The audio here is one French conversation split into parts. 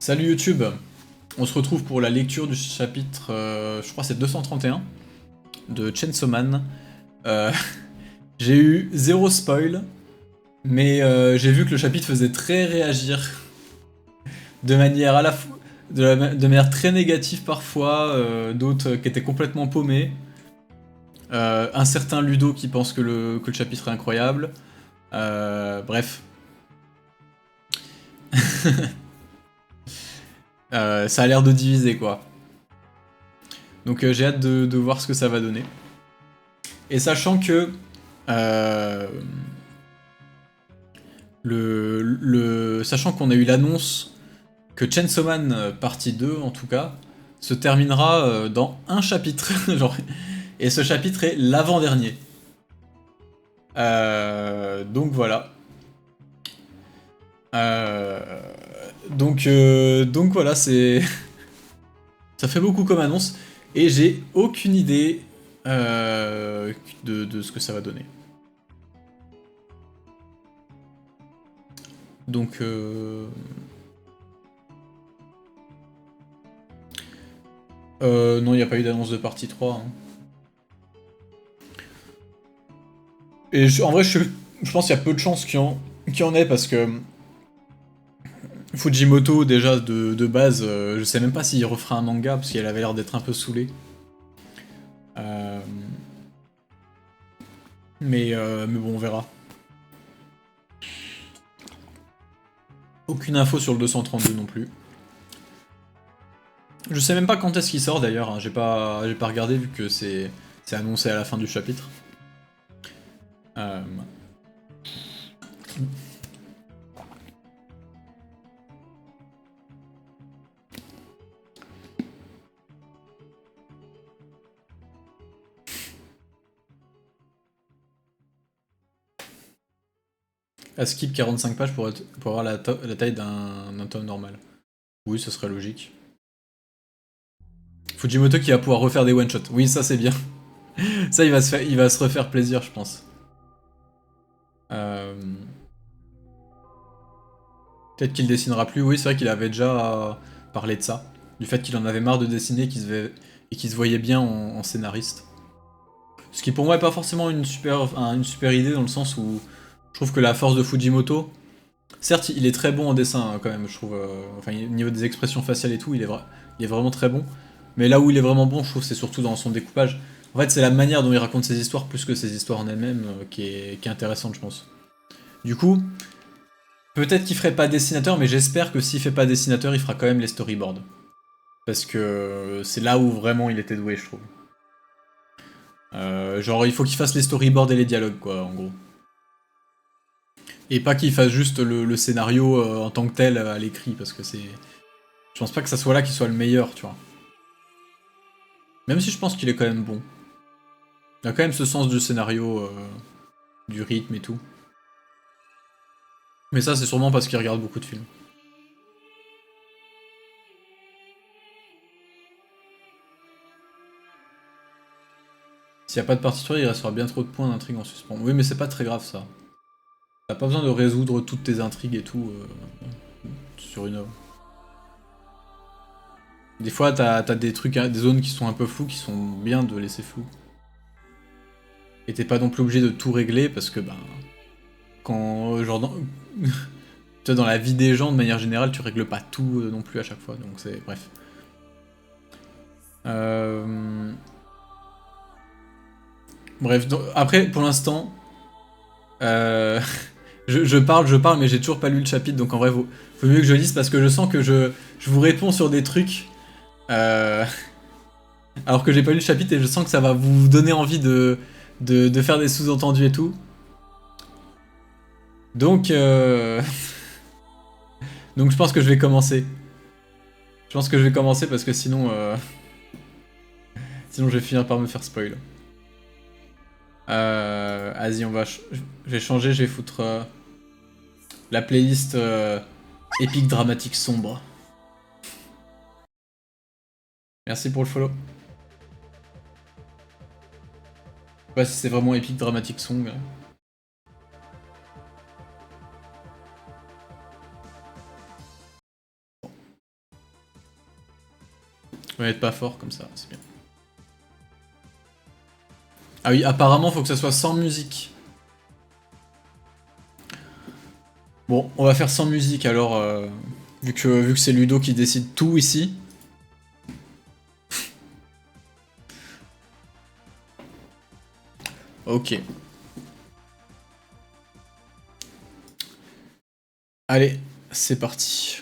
Salut YouTube, on se retrouve pour la lecture du chapitre, je crois que c'est 231 de Chainsaw Man. Euh, j'ai eu zéro spoil, mais j'ai vu que le chapitre faisait très réagir de manière à la fois de manière très négative parfois, d'autres qui étaient complètement paumés. Un certain Ludo qui pense que le chapitre est incroyable. Bref. Ça a l'air de diviser quoi. Donc j'ai hâte de voir ce que ça va donner. Et sachant que euh, sachant qu'on a eu l'annonce que Chainsaw Man partie 2 en tout cas se terminera dans un chapitre. Genre, et ce chapitre est l'avant-dernier. Donc voilà. Euh, donc voilà, c'est ça fait beaucoup comme annonce et j'ai aucune idée de ce que ça va donner. Donc non, il n'y a pas eu d'annonce de partie 3. Hein. Et en vrai, je pense qu'il y a peu de chances qu'il y en ait parce que Fujimoto, déjà de base, je sais même pas s'il refera un manga parce qu'elle avait l'air d'être un peu saoulée. Euh, mais bon, on verra. Aucune info sur le 232 non plus. Je sais même pas quand est-ce qu'il sort d'ailleurs, hein. J'ai pas regardé vu que c'est annoncé à la fin du chapitre. Euh... À skip 45 pages pour avoir la taille d'un tome normal. Oui, ce serait logique. Fujimoto qui va pouvoir refaire des one-shots. Oui, ça c'est bien. Ça, il va se refaire plaisir, je pense. Euh... Peut-être qu'il dessinera plus. Oui, c'est vrai qu'il avait déjà parlé de ça. Du fait qu'il en avait marre de dessiner et qu'il se voyait bien en scénariste. Ce qui pour moi est pas forcément une super idée dans le sens où je trouve que la force de Fujimoto, certes il est très bon en dessin hein, quand même, je trouve, enfin au niveau des expressions faciales et tout, il est vraiment très bon. Mais là où il est vraiment bon, je trouve c'est surtout dans son découpage. En fait c'est la manière dont il raconte ses histoires plus que ses histoires en elles-mêmes qui est intéressante je pense. Du coup, peut-être qu'il ferait pas dessinateur, mais j'espère que s'il fait pas dessinateur, il fera quand même les storyboards. Parce que c'est là où vraiment il était doué je trouve. Genre il faut qu'il fasse les storyboards et les dialogues quoi en gros. Et pas qu'il fasse juste le scénario en tant que tel à l'écrit, parce que c'est... Je pense pas que ça soit là qu'il soit le meilleur, tu vois. Même si je pense qu'il est quand même bon. Il a quand même ce sens du scénario, du rythme et tout. Mais ça, c'est sûrement parce qu'il regarde beaucoup de films. S'il n'y a pas de partiture, il restera bien trop de points d'intrigue en suspens. Oui, mais c'est pas très grave ça. T'as pas besoin de résoudre toutes tes intrigues et tout sur une œuvre. Des fois, t'as des trucs, des zones qui sont un peu floues, qui sont bien de laisser floues. Et t'es pas non plus obligé de tout régler parce que, bah, quand, genre, tu vois, dans la vie des gens, de manière générale, tu règles pas tout non plus à chaque fois, donc c'est... Bref. Euh... Bref, donc, après, pour l'instant, euh... je parle, mais j'ai toujours pas lu le chapitre, donc en vrai, faut mieux que je lise parce que je sens que je vous réponds sur des trucs, euh... alors que j'ai pas lu le chapitre et je sens que ça va vous donner envie de faire des sous-entendus et tout. Donc, donc je pense que je vais commencer. Je pense que je vais commencer parce que sinon, sinon je vais finir par me faire spoil. Vas-y, je vais changer, je vais foutre la playlist épique dramatique sombre. Merci pour le follow. Je sais pas si c'est vraiment épique dramatique song. peux mettre pas fort comme ça, c'est bien. Ah oui, apparemment, faut que ça soit sans musique. Bon, on va faire sans musique alors, vu que c'est Ludo qui décide tout ici. Ok. Allez, c'est parti.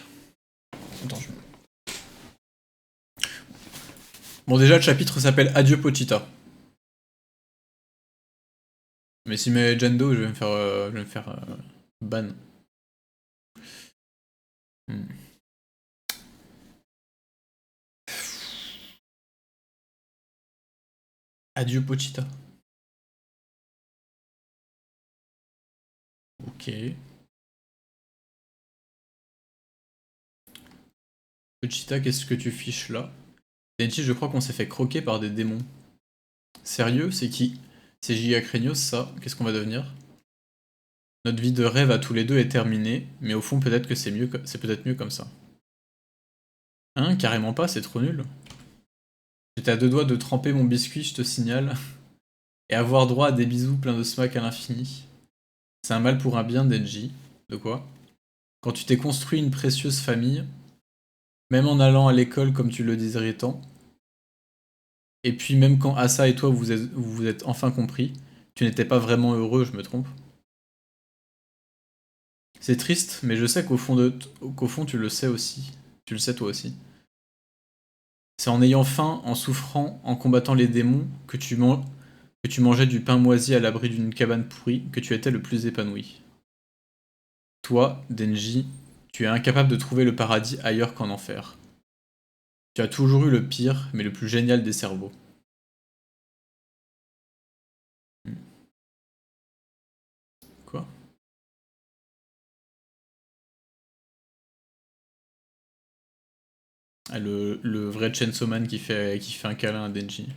Attends, Bon, déjà, le chapitre s'appelle Adieu Pochita. Mais s'il met Jando, je vais me faire ban. Hmm. Adieu Pochita. Ok. Pochita, qu'est-ce que tu fiches là? Denji, je crois qu'on s'est fait croquer par des démons. Sérieux? C'est qui? C'est Giga Craignos, ça? Qu'est-ce qu'on va devenir? Notre vie de rêve à tous les deux est terminée, mais au fond, peut-être que c'est peut-être mieux comme ça. Hein? Carrément pas, c'est trop nul. J'étais à deux doigts de tremper mon biscuit, je te signale, et avoir droit à des bisous pleins de smack à l'infini. C'est un mal pour un bien, Denji. De quoi? Quand tu t'es construit une précieuse famille, même en allant à l'école comme tu le désirais tant, et puis même quand Asa et toi vous êtes enfin compris, tu n'étais pas vraiment heureux, je me trompe. C'est triste, mais je sais qu'au fond tu le sais aussi. Tu le sais toi aussi. C'est en ayant faim, en souffrant, en combattant les démons que tu mangeais du pain moisi à l'abri d'une cabane pourrie que tu étais le plus épanoui. Toi, Denji, tu es incapable de trouver le paradis ailleurs qu'en enfer. Tu as toujours eu le pire, mais le plus génial des cerveaux. Quoi? Ah, le vrai Chainsaw Man qui fait un câlin à Denji.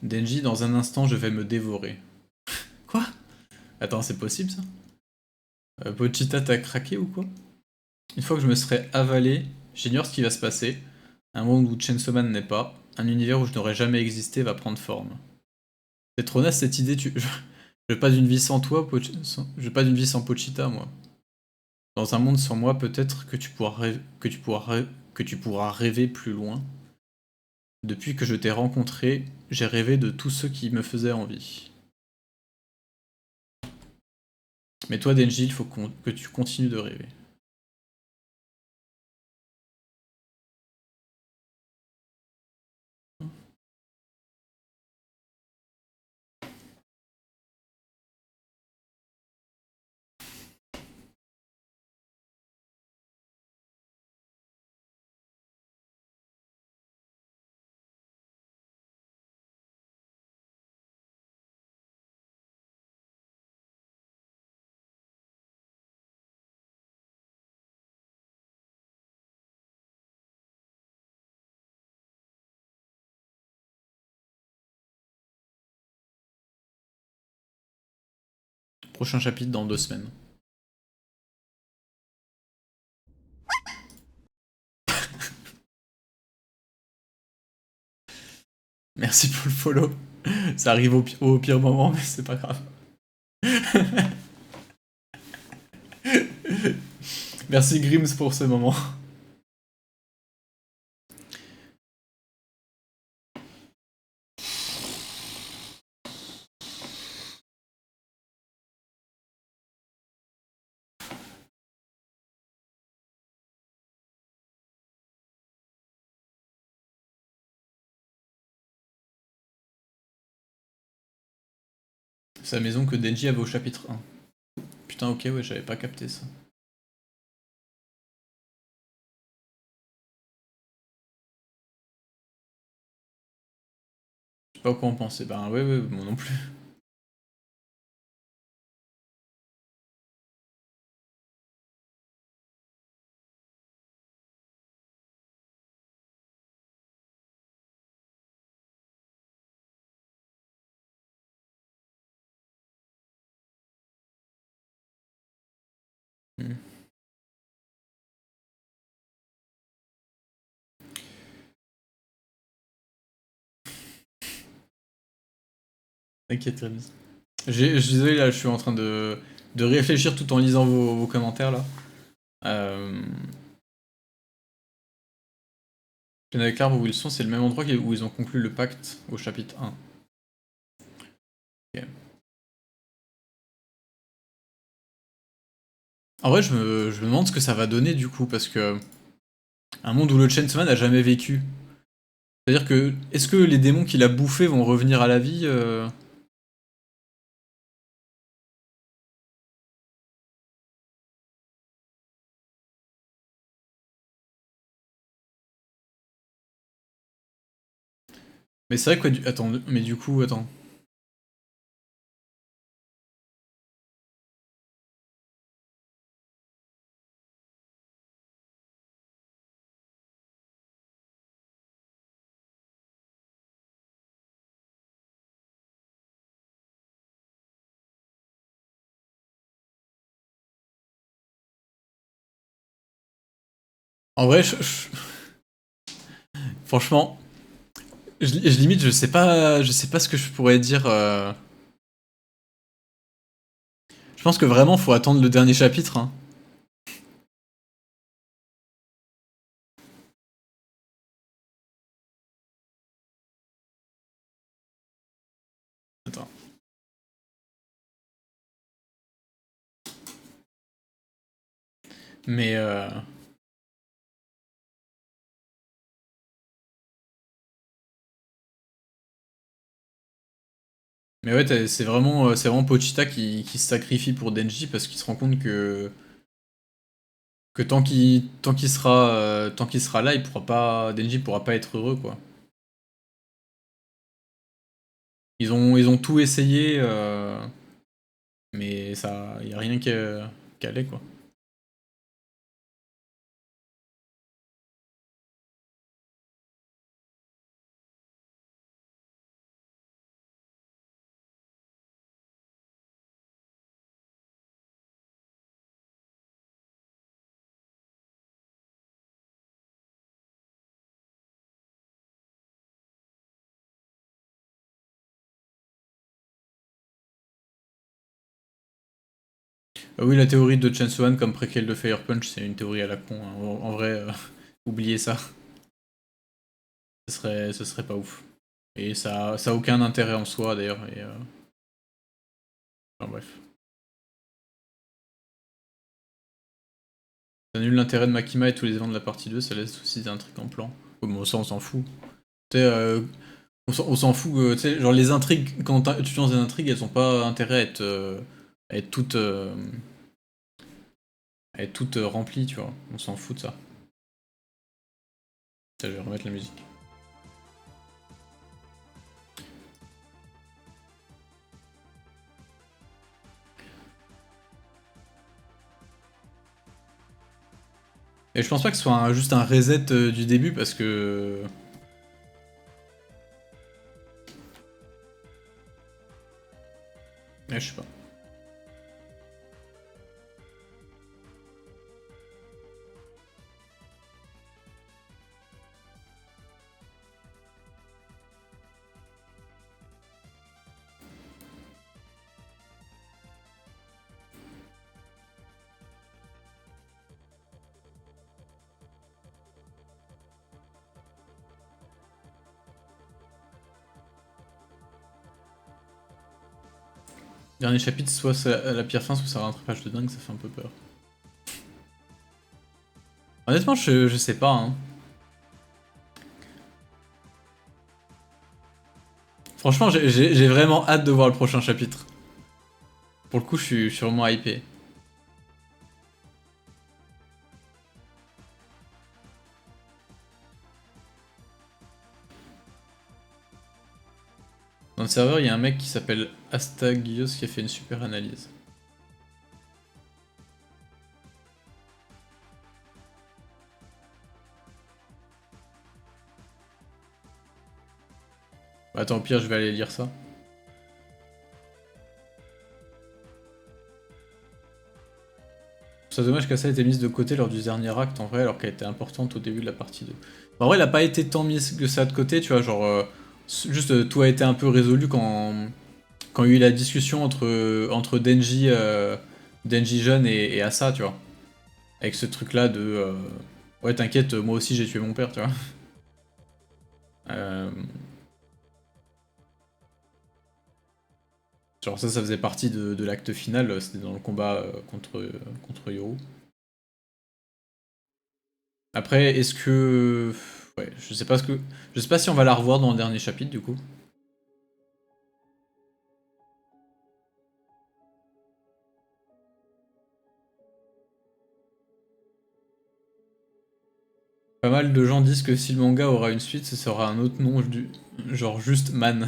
Denji, dans un instant, je vais me dévorer. Quoi? Attends, c'est possible ça? Pochita t'as craqué ou quoi? Une fois que je me serai avalé, j'ignore ce qui va se passer. Un monde où Chainsaw Man n'est pas, un univers où je n'aurais jamais existé va prendre forme. C'est trop naze cette idée, je veux pas d'une vie sans toi, je veux pas d'une vie sans Pochita, moi. Dans un monde sans moi, peut-être que tu pourras rêver plus loin. Depuis que je t'ai rencontré, j'ai rêvé de tous ceux qui me faisaient envie. Mais toi, Denji, il faut que tu continues de rêver. Prochain chapitre dans 2 semaines. Merci pour le follow. Ça arrive au pire moment, mais c'est pas grave. Merci Grims pour ce moment. C'est la maison que Denji avait au chapitre 1. Putain, ok, ouais, j'avais pas capté ça. Je sais pas quoi en penser. Ben ouais, ouais, moi non plus. Hmm. T'inquiète, Rémi. Je suis désolé, là, je suis en train de réfléchir tout en lisant vos commentaires, là. Euh... Avec l'arbre où ils sont, c'est le même endroit où ils ont conclu le pacte au chapitre 1. Ok. En vrai, je me demande ce que ça va donner, du coup, parce que... Un monde où le Chainsaw Man n'a jamais vécu. C'est-à-dire que... Est-ce que les démons qu'il a bouffés vont revenir à la vie Mais c'est vrai quoi, attends, mais du coup, attends. En vrai, franchement, je limite, je sais pas ce que je pourrais dire. Je pense que vraiment, faut attendre le dernier chapitre. Hein. Attends. Mais mais ouais, c'est vraiment Pochita qui se sacrifie pour Denji parce qu'il se rend compte que tant qu'il sera là, Denji pourra pas être heureux quoi. Ils ont tout essayé, mais ça, y a rien qui allait quoi. Oui, la théorie de Chainsaw Man comme préquel de Fire Punch, c'est une théorie à la con. Hein. En vrai, oubliez ça. Ce serait pas ouf. Et ça a aucun intérêt en soi d'ailleurs. Enfin, bref. Ça annule l'intérêt de Makima et tous les événements de la partie 2, ça laisse aussi des intrigues en plan. Oh, bon, ça on s'en fout. Tu sais, on s'en fout. Tu sais, genre les intrigues, quand tu lances des intrigues, elles ont pas intérêt à être toutes, à être toutes remplies, tu vois. On s'en fout de ça. Tiens, je vais remettre la musique. Et je pense pas que ce soit juste un reset du début parce que. Ouais, je sais pas. Dernier chapitre, soit c'est la pire fin, soit ça rattrapage de dingue, ça fait un peu peur. Honnêtement, je sais pas. Hein. Franchement, j'ai vraiment hâte de voir le prochain chapitre. Pour le coup, je suis vraiment hypé. Dans le serveur, il y a un mec qui s'appelle Astagios qui a fait une super analyse. Bah, attends, au pire, je vais aller lire ça. C'est dommage qu'Asa ait été mise de côté lors du dernier acte en vrai, alors qu'elle était importante au début de la partie 2. En vrai, elle a pas été tant mise que ça de côté, tu vois, genre. Juste, tout a été un peu résolu quand il y a eu la discussion entre Denji, Denji jeune et Asa, tu vois. Avec ce truc-là de. Ouais, t'inquiète, moi aussi j'ai tué mon père, tu vois. Euh, Genre ça faisait partie de l'acte final, c'était dans le combat contre Yoru. Après, est-ce que... Ouais, je sais pas ce que... Je sais pas si on va la revoir dans le dernier chapitre, du coup. Pas mal de gens disent que si le manga aura une suite, ce sera un autre nom, genre juste Man.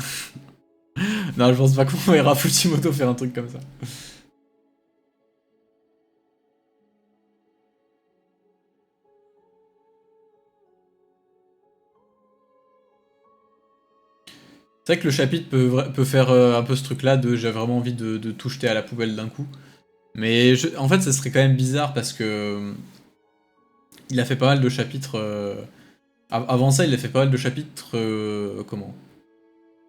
Non, je pense pas qu'on verra Fujimoto faire un truc comme ça. C'est vrai que le chapitre peut faire un peu ce truc-là de j'ai vraiment envie de tout jeter à la poubelle d'un coup. Mais en fait, ça serait quand même bizarre parce que il a fait pas mal de chapitres. Avant ça, il a fait pas mal de chapitres. Comment?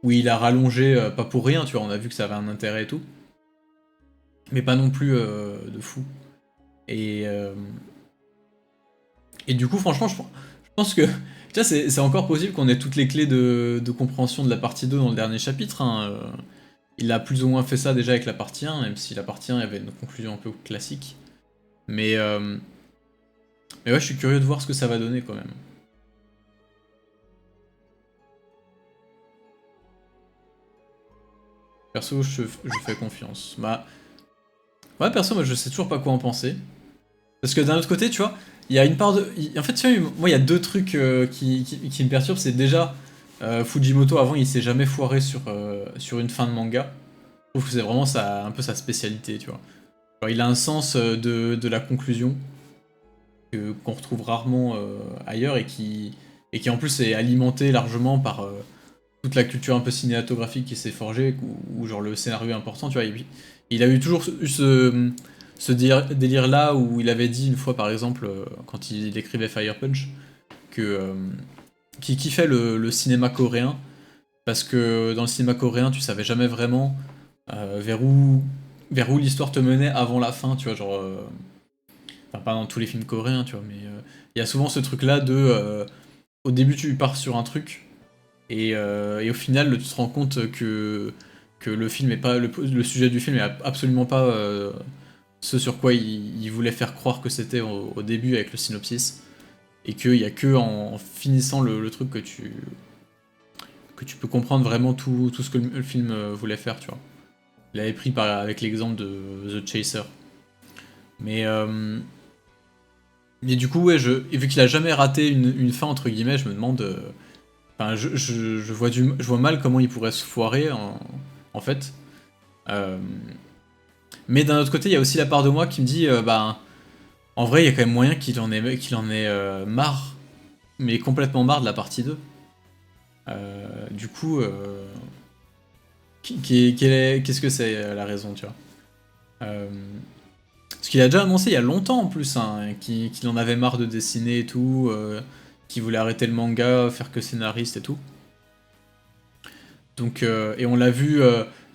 Où il a rallongé, pas pour rien, tu vois, on a vu que ça avait un intérêt et tout. Mais pas non plus de fou. Et, euh, et du coup, franchement, je pense que. Tu vois, c'est encore possible qu'on ait toutes les clés de compréhension de la partie 2 dans le dernier chapitre. Hein. Il a plus ou moins fait ça déjà avec la partie 1, même si la partie 1 il y avait une conclusion un peu classique. Mais, euh, mais ouais, je suis curieux de voir ce que ça va donner quand même. Perso, je fais confiance. Bah, ouais, perso, moi je sais toujours pas quoi en penser. Parce que d'un autre côté, tu vois, il y a une part de. En fait, tu vois, moi il y a deux trucs qui me perturbent. C'est déjà, Fujimoto avant il s'est jamais foiré sur une fin de manga. Je trouve que c'est vraiment un peu sa spécialité, tu vois. Genre, il a un sens de la conclusion qu'on retrouve rarement ailleurs et qui en plus est alimenté largement par toute la culture un peu cinématographique qui s'est forgée, où genre le scénario est important, tu vois. Il a eu toujours eu ce délire-là où il avait dit une fois, par exemple, quand il écrivait Fire Punch, que qu'il kiffait le cinéma coréen, parce que dans le cinéma coréen, tu savais jamais vraiment vers où l'histoire te menait avant la fin, tu vois, genre... Enfin, pas dans tous les films coréens, tu vois, mais il y a souvent ce truc-là de... au début, tu pars sur un truc, et au final, tu te rends compte que le film est pas le sujet du film est absolument pas ce sur quoi il voulait faire croire que c'était au début avec le synopsis, et qu'il y a que en finissant le truc que tu peux comprendre vraiment tout ce que le film voulait faire, tu vois. Il avait pris avec l'exemple de The Chaser. Mais, euh, mais du coup, ouais, et vu qu'il a jamais raté une fin, entre guillemets, je me demande. Enfin, je vois mal comment il pourrait se foirer, en fait. Euh, mais d'un autre côté, il y a aussi la part de moi qui me dit, bah, en vrai, il y a quand même moyen qu'il en ait marre, mais complètement marre de la partie 2. Du coup, qu'est-ce que c'est la raison, tu vois? Euh, Parce qu'il a déjà annoncé il y a longtemps en plus, hein, qu'il en avait marre de dessiner et tout, qu'il voulait arrêter le manga, faire que scénariste et tout. Donc, et on l'a vu,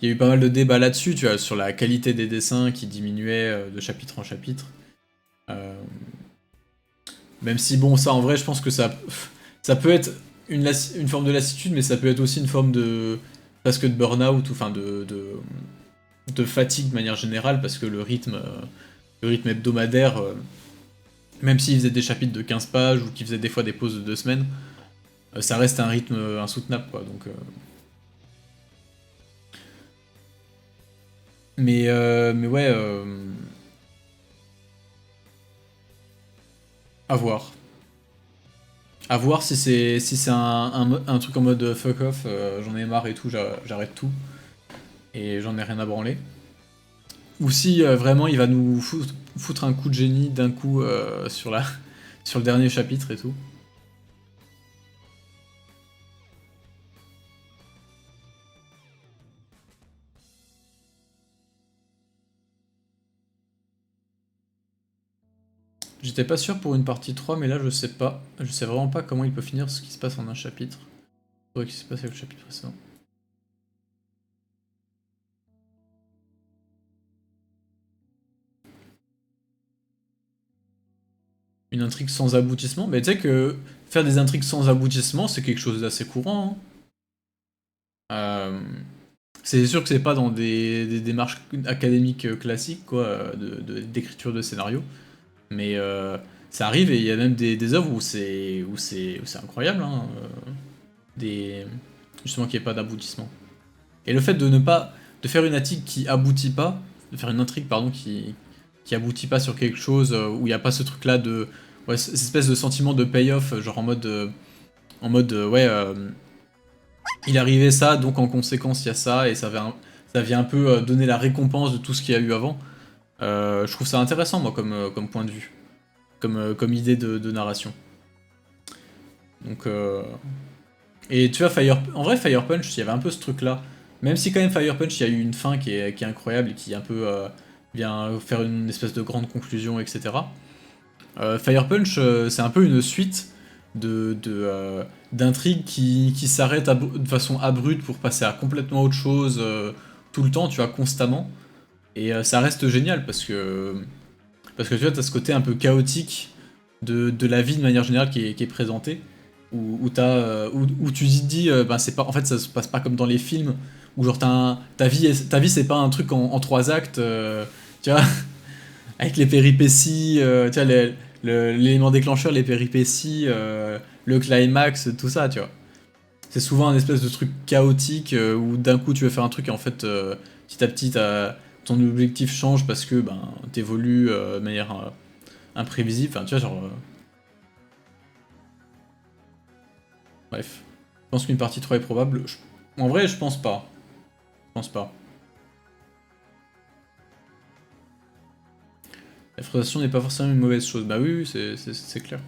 il y a eu pas mal de débats là-dessus, tu vois, sur la qualité des dessins qui diminuait de chapitre en chapitre. Euh, Même si, bon, ça en vrai, je pense que ça peut être une forme de lassitude, mais ça peut être aussi une forme de. Presque de burn-out, ou enfin de fatigue de manière générale, parce que le rythme hebdomadaire, même s'il faisait des chapitres de 15 pages ou qu'il faisait des fois des pauses de 2 semaines, ça reste un rythme insoutenable, quoi. Donc, mais ouais, à voir. À voir si c'est un truc en mode fuck off, j'en ai marre et tout, j'arrête tout, et j'en ai rien à branler. Ou si vraiment il va nous foutre un coup de génie d'un coup sur le dernier chapitre et tout. J'étais pas sûr pour une partie 3, mais là je sais pas. Je sais vraiment pas comment il peut finir ce qui se passe en un chapitre. Faudrait qu'il se passe avec le chapitre précédent. Une intrigue sans aboutissement? Mais tu sais que faire des intrigues sans aboutissement, c'est quelque chose d'assez courant, hein. C'est sûr que c'est pas dans des démarches académiques classiques, quoi, d'écriture de scénario. Mais ça arrive et il y a même des œuvres où c'est incroyable, hein, justement qu'il n'y ait pas d'aboutissement. Et le fait de ne pas de faire une intrigue qui aboutit pas, de faire une intrigue pardon qui aboutit pas sur quelque chose où il n'y a pas ce truc là de ouais, cette espèce de sentiment de payoff, genre en mode ouais il arrivait ça donc en conséquence il y a ça et ça vient un peu donner la récompense de tout ce qu'il y a eu avant. Je trouve ça intéressant moi comme point de vue, comme idée de narration. Donc et tu vois en vrai Fire Punch il y avait un peu ce truc là. Même si quand même Fire Punch il y a eu une fin qui est incroyable et qui un peu vient faire une espèce de grande conclusion, etc. Fire Punch c'est un peu une suite d'intrigues qui s'arrêtent de façon abrupte pour passer à complètement autre chose tout le temps, tu vois, constamment. Et ça reste génial parce que tu vois, t'as ce côté un peu chaotique de la vie de manière générale qui est présenté, où tu te dis, ben c'est pas, en fait ça se passe pas comme dans les films, où genre ta vie c'est pas un truc en trois actes, tu vois, avec les péripéties, tu vois, l'élément déclencheur, les péripéties, le climax, tout ça, tu vois. C'est souvent un espèce de truc chaotique où d'un coup tu veux faire un truc et en fait petit à petit ton objectif change parce que ben t'évolues de manière imprévisible, enfin tu vois genre bref. Je pense qu'une partie 3 est probable. En vrai je pense pas. Je pense pas. La frustration n'est pas forcément une mauvaise chose. Bah oui, oui c'est clair.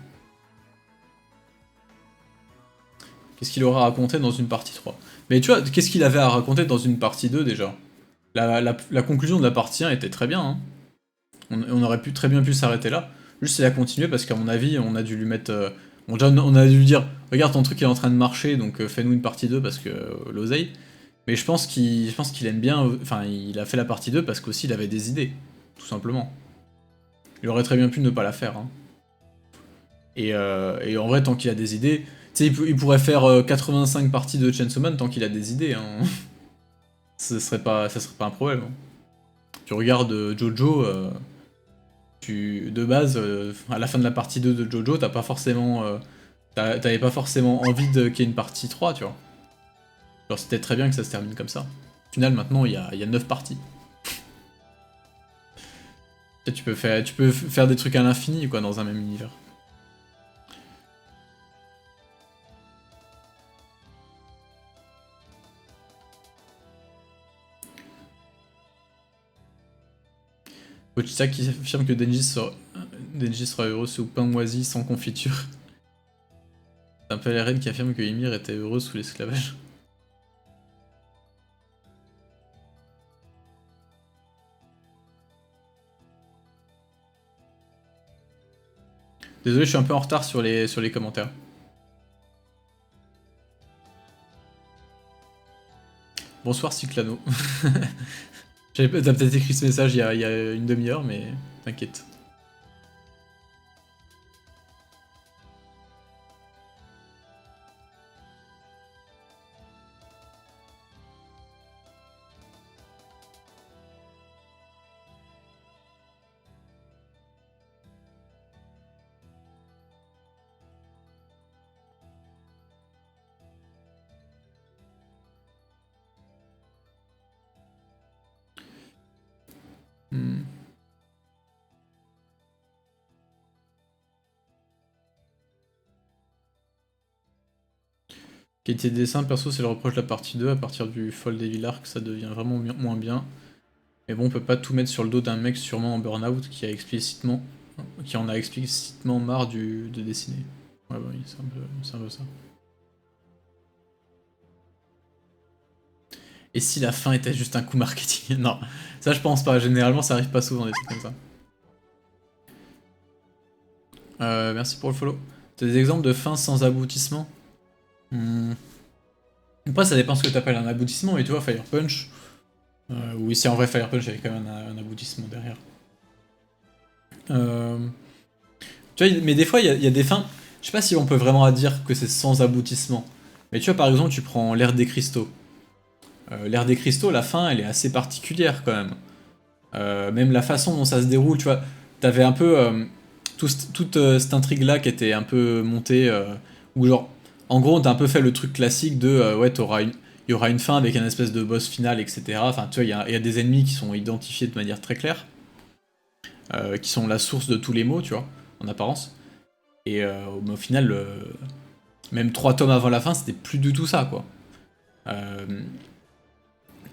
Qu'est-ce qu'il aura raconté dans une partie 3? Mais tu vois, qu'est-ce qu'il avait à raconter dans une partie 2 déjà? La conclusion de la partie 1 était très bien, hein. On aurait très bien pu s'arrêter là. Juste, c'est à continuer parce qu'à mon avis, on a dû lui mettre. On a dû lui dire regarde, ton truc est en train de marcher, donc fais-nous une partie 2 parce que l'oseille. Mais je pense qu'il aime bien. Enfin, il a fait la partie 2 parce qu'aussi il avait des idées, tout simplement. Il aurait très bien pu ne pas la faire, hein. Et en vrai, tant qu'il a des idées. Tu sais, il pourrait faire 85 parties de Chainsaw Man tant qu'il a des idées, hein. Ça serait pas un problème, hein. Tu regardes Jojo. De base, à la fin de la partie 2 de Jojo, t'avais pas forcément envie qu'il y ait une partie 3, tu vois. Genre c'était très bien que ça se termine comme ça. Au final, maintenant, il y a 9 parties. Tu peux faire des trucs à l'infini, quoi, dans un même univers. Pochita qui affirme que Denji sera heureux sous pain moisi sans confiture. C'est un peu la reine qui affirme que Ymir était heureux sous l'esclavage. Désolé, je suis un peu en retard sur les commentaires. Bonsoir Cyclano. T'as peut-être écrit ce message il y a une demi-heure, mais t'inquiète. Hmm. Qualité de dessin, perso, c'est le reproche de la partie 2. À partir du Fall Devil Arc, ça devient vraiment moins bien. Mais bon, on peut pas tout mettre sur le dos d'un mec sûrement en burn-out qui en a explicitement marre de dessiner. Ouais, bah oui, c'est un peu ça. Et si la fin était juste un coup marketing? Non, ça je pense pas. Généralement, ça arrive pas souvent des trucs comme ça. Merci pour le follow. T'as des exemples de fins sans aboutissement? Après, ça dépend ce que t'appelles un aboutissement, mais tu vois, Fire Punch. Oui, si en vrai, Fire Punch avait quand même un aboutissement derrière. Tu vois, mais des fois, il y a des fins. Je sais pas si on peut vraiment dire que c'est sans aboutissement. Mais tu vois, par exemple, tu prends l'ère des cristaux. L'ère des cristaux, la fin, elle est assez particulière quand même. Même la façon dont ça se déroule, tu vois, t'avais un peu toute cette intrigue-là qui était un peu montée, où genre, en gros, on t'a un peu fait le truc classique de, ouais, il y aura une fin avec un espèce de boss final, etc. Enfin, tu vois, il y a des ennemis qui sont identifiés de manière très claire, qui sont la source de tous les maux, tu vois, en apparence. Et mais au final, même 3 tomes avant la fin, c'était plus du tout ça, quoi. Euh,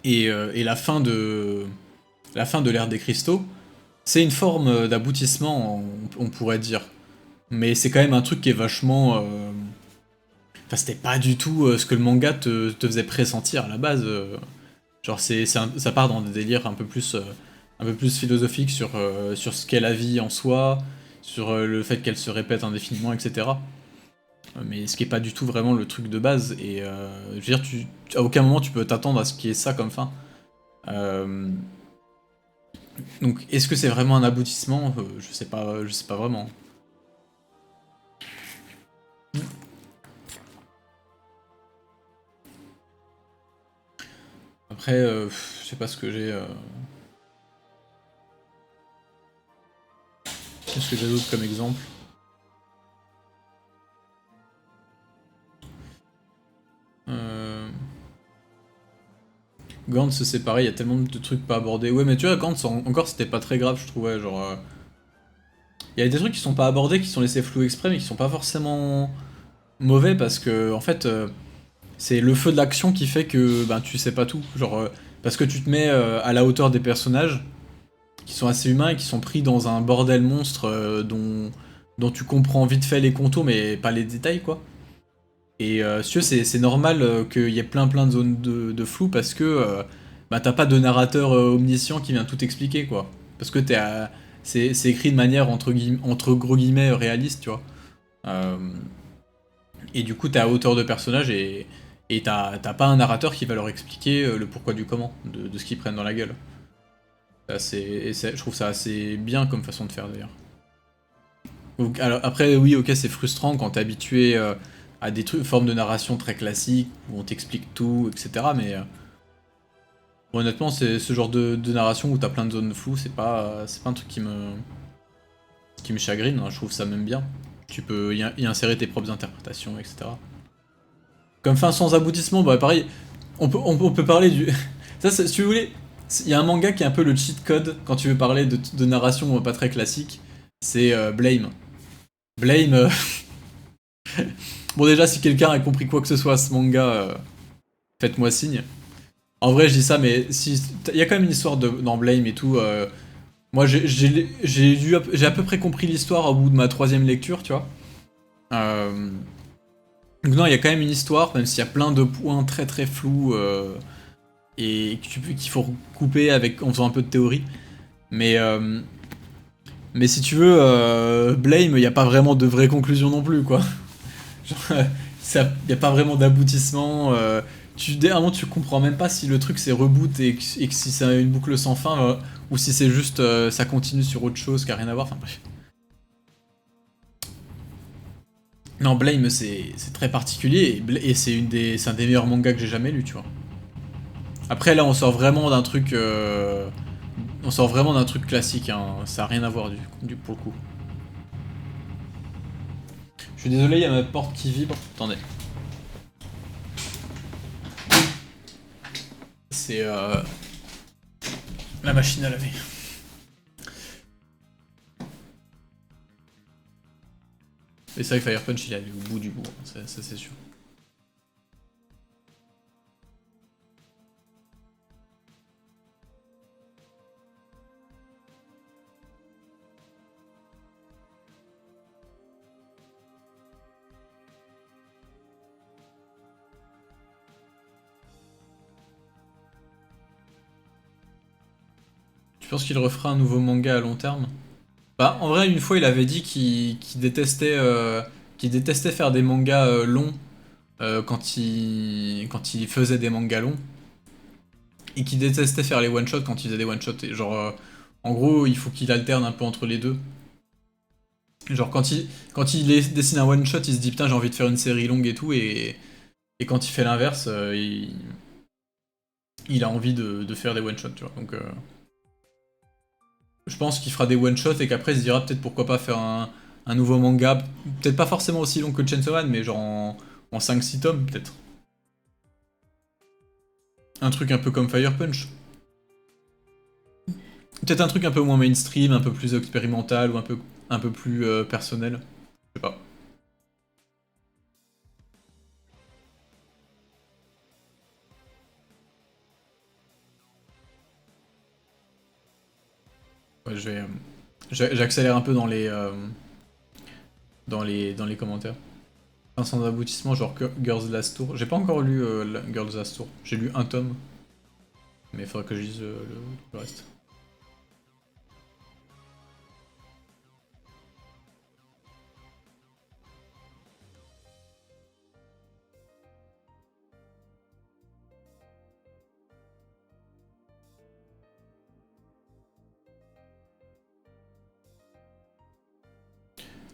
et la fin de l'ère des cristaux, c'est une forme d'aboutissement, on pourrait dire. Mais c'est quand même un truc qui est vachement... Enfin, c'était pas du tout ce que le manga te faisait pressentir à la base. Genre, ça part dans des délires un peu plus philosophiques sur ce qu'est la vie en soi, sur le fait qu'elle se répète indéfiniment, etc. Mais ce qui est pas du tout vraiment le truc de base. Et je veux dire, à aucun moment tu peux t'attendre à ce qu'il y ait ça comme fin. Euh, donc, est-ce que c'est vraiment un aboutissement? Je sais pas vraiment. Après, je sais pas ce que j'ai. Qu'est-ce que j'ai d'autre comme exemple? Euh... Gantz, c'est pareil, il y a tellement de trucs pas abordés. Ouais, mais tu vois, Gantz, encore, c'était pas très grave, je trouvais. Genre, il y a des trucs qui sont pas abordés, qui sont laissés flous exprès, mais qui sont pas forcément mauvais parce que, en fait, c'est le feu de l'action qui fait que ben, tu sais pas tout. Genre, parce que tu te mets à la hauteur des personnages qui sont assez humains et qui sont pris dans un bordel monstre dont tu comprends vite fait les contours, mais pas les détails, quoi. Et si tu veux, c'est normal qu'il y ait plein de zones de flou parce que bah, t'as pas de narrateur omniscient qui vient tout expliquer, quoi. Parce que c'est écrit de manière entre gros guillemets réaliste, tu vois. Euh, et du coup, t'es à hauteur de personnage et t'as pas un narrateur qui va leur expliquer le pourquoi du comment de ce qu'ils prennent dans la gueule. Je trouve ça assez bien comme façon de faire d'ailleurs. Alors, après, oui, ok, c'est frustrant quand t'es habitué à des formes de narration très classiques où on t'explique tout, etc. Mais bon, honnêtement, c'est ce genre de narration où t'as plein de zones floues, c'est pas un truc qui me chagrine, hein, je trouve ça même bien. Tu peux y insérer tes propres interprétations, etc. Comme fin sans aboutissement, bah pareil, on peut parler du. Ça, si tu voulais, il y a un manga qui est un peu le cheat code quand tu veux parler de narration pas très classique, c'est Blame. Blame. Bon, déjà, si quelqu'un a compris quoi que ce soit à ce manga, faites-moi signe. En vrai, je dis ça, mais si il y a quand même une histoire dans Blame et tout. Moi, j'ai à peu près compris l'histoire au bout de ma troisième lecture, tu vois. Euh, donc non, il y a quand même une histoire, même s'il y a plein de points très très flous et qu'il faut couper en faisant un peu de théorie. Mais mais si tu veux, Blame, il n'y a pas vraiment de vraie conclusion non plus, quoi. Genre, il n'y a pas vraiment d'aboutissement. Dès un moment, tu comprends même pas si le truc c'est reboot et que si c'est une boucle sans fin ou si c'est juste ça continue sur autre chose qui a rien à voir. Enfin bref. Non, Blame c'est très particulier et c'est un des meilleurs mangas que j'ai jamais lu, tu vois. Après là, on sort vraiment d'un truc. On sort vraiment d'un truc classique, hein. Ça a rien à voir pour le coup. Je suis désolé, il y a ma porte qui vibre. Attendez. C'est la machine à laver. Et c'est vrai que Fire Punch il est allé au bout du bout, hein, ça c'est sûr. Tu penses qu'il refera un nouveau manga à long terme? Bah, en vrai, une fois, il avait dit qu'il détestait faire des mangas longs quand il faisait des mangas longs. Et qu'il détestait faire les one-shots quand il faisait des one-shots. Et genre, en gros, il faut qu'il alterne un peu entre les deux. Genre, quand il dessine un one-shot, il se dit putain, j'ai envie de faire une série longue et tout. Et quand il fait l'inverse, il a envie de faire des one-shots, tu vois. Donc, je pense qu'il fera des one-shots et qu'après, il se dira peut-être pourquoi pas faire un nouveau manga. Peut-être pas forcément aussi long que Chainsaw Man, mais genre en 5-6 tomes, peut-être. Un truc un peu comme Fire Punch. Peut-être un truc un peu moins mainstream, un peu plus expérimental ou un peu plus personnel. Je sais pas. Ouais, j'accélère un peu dans les commentaires. Un sans aboutissement, genre Girls Last Tour. J'ai pas encore lu Girls Last Tour. J'ai lu un tome, mais il faudra que je lise le reste.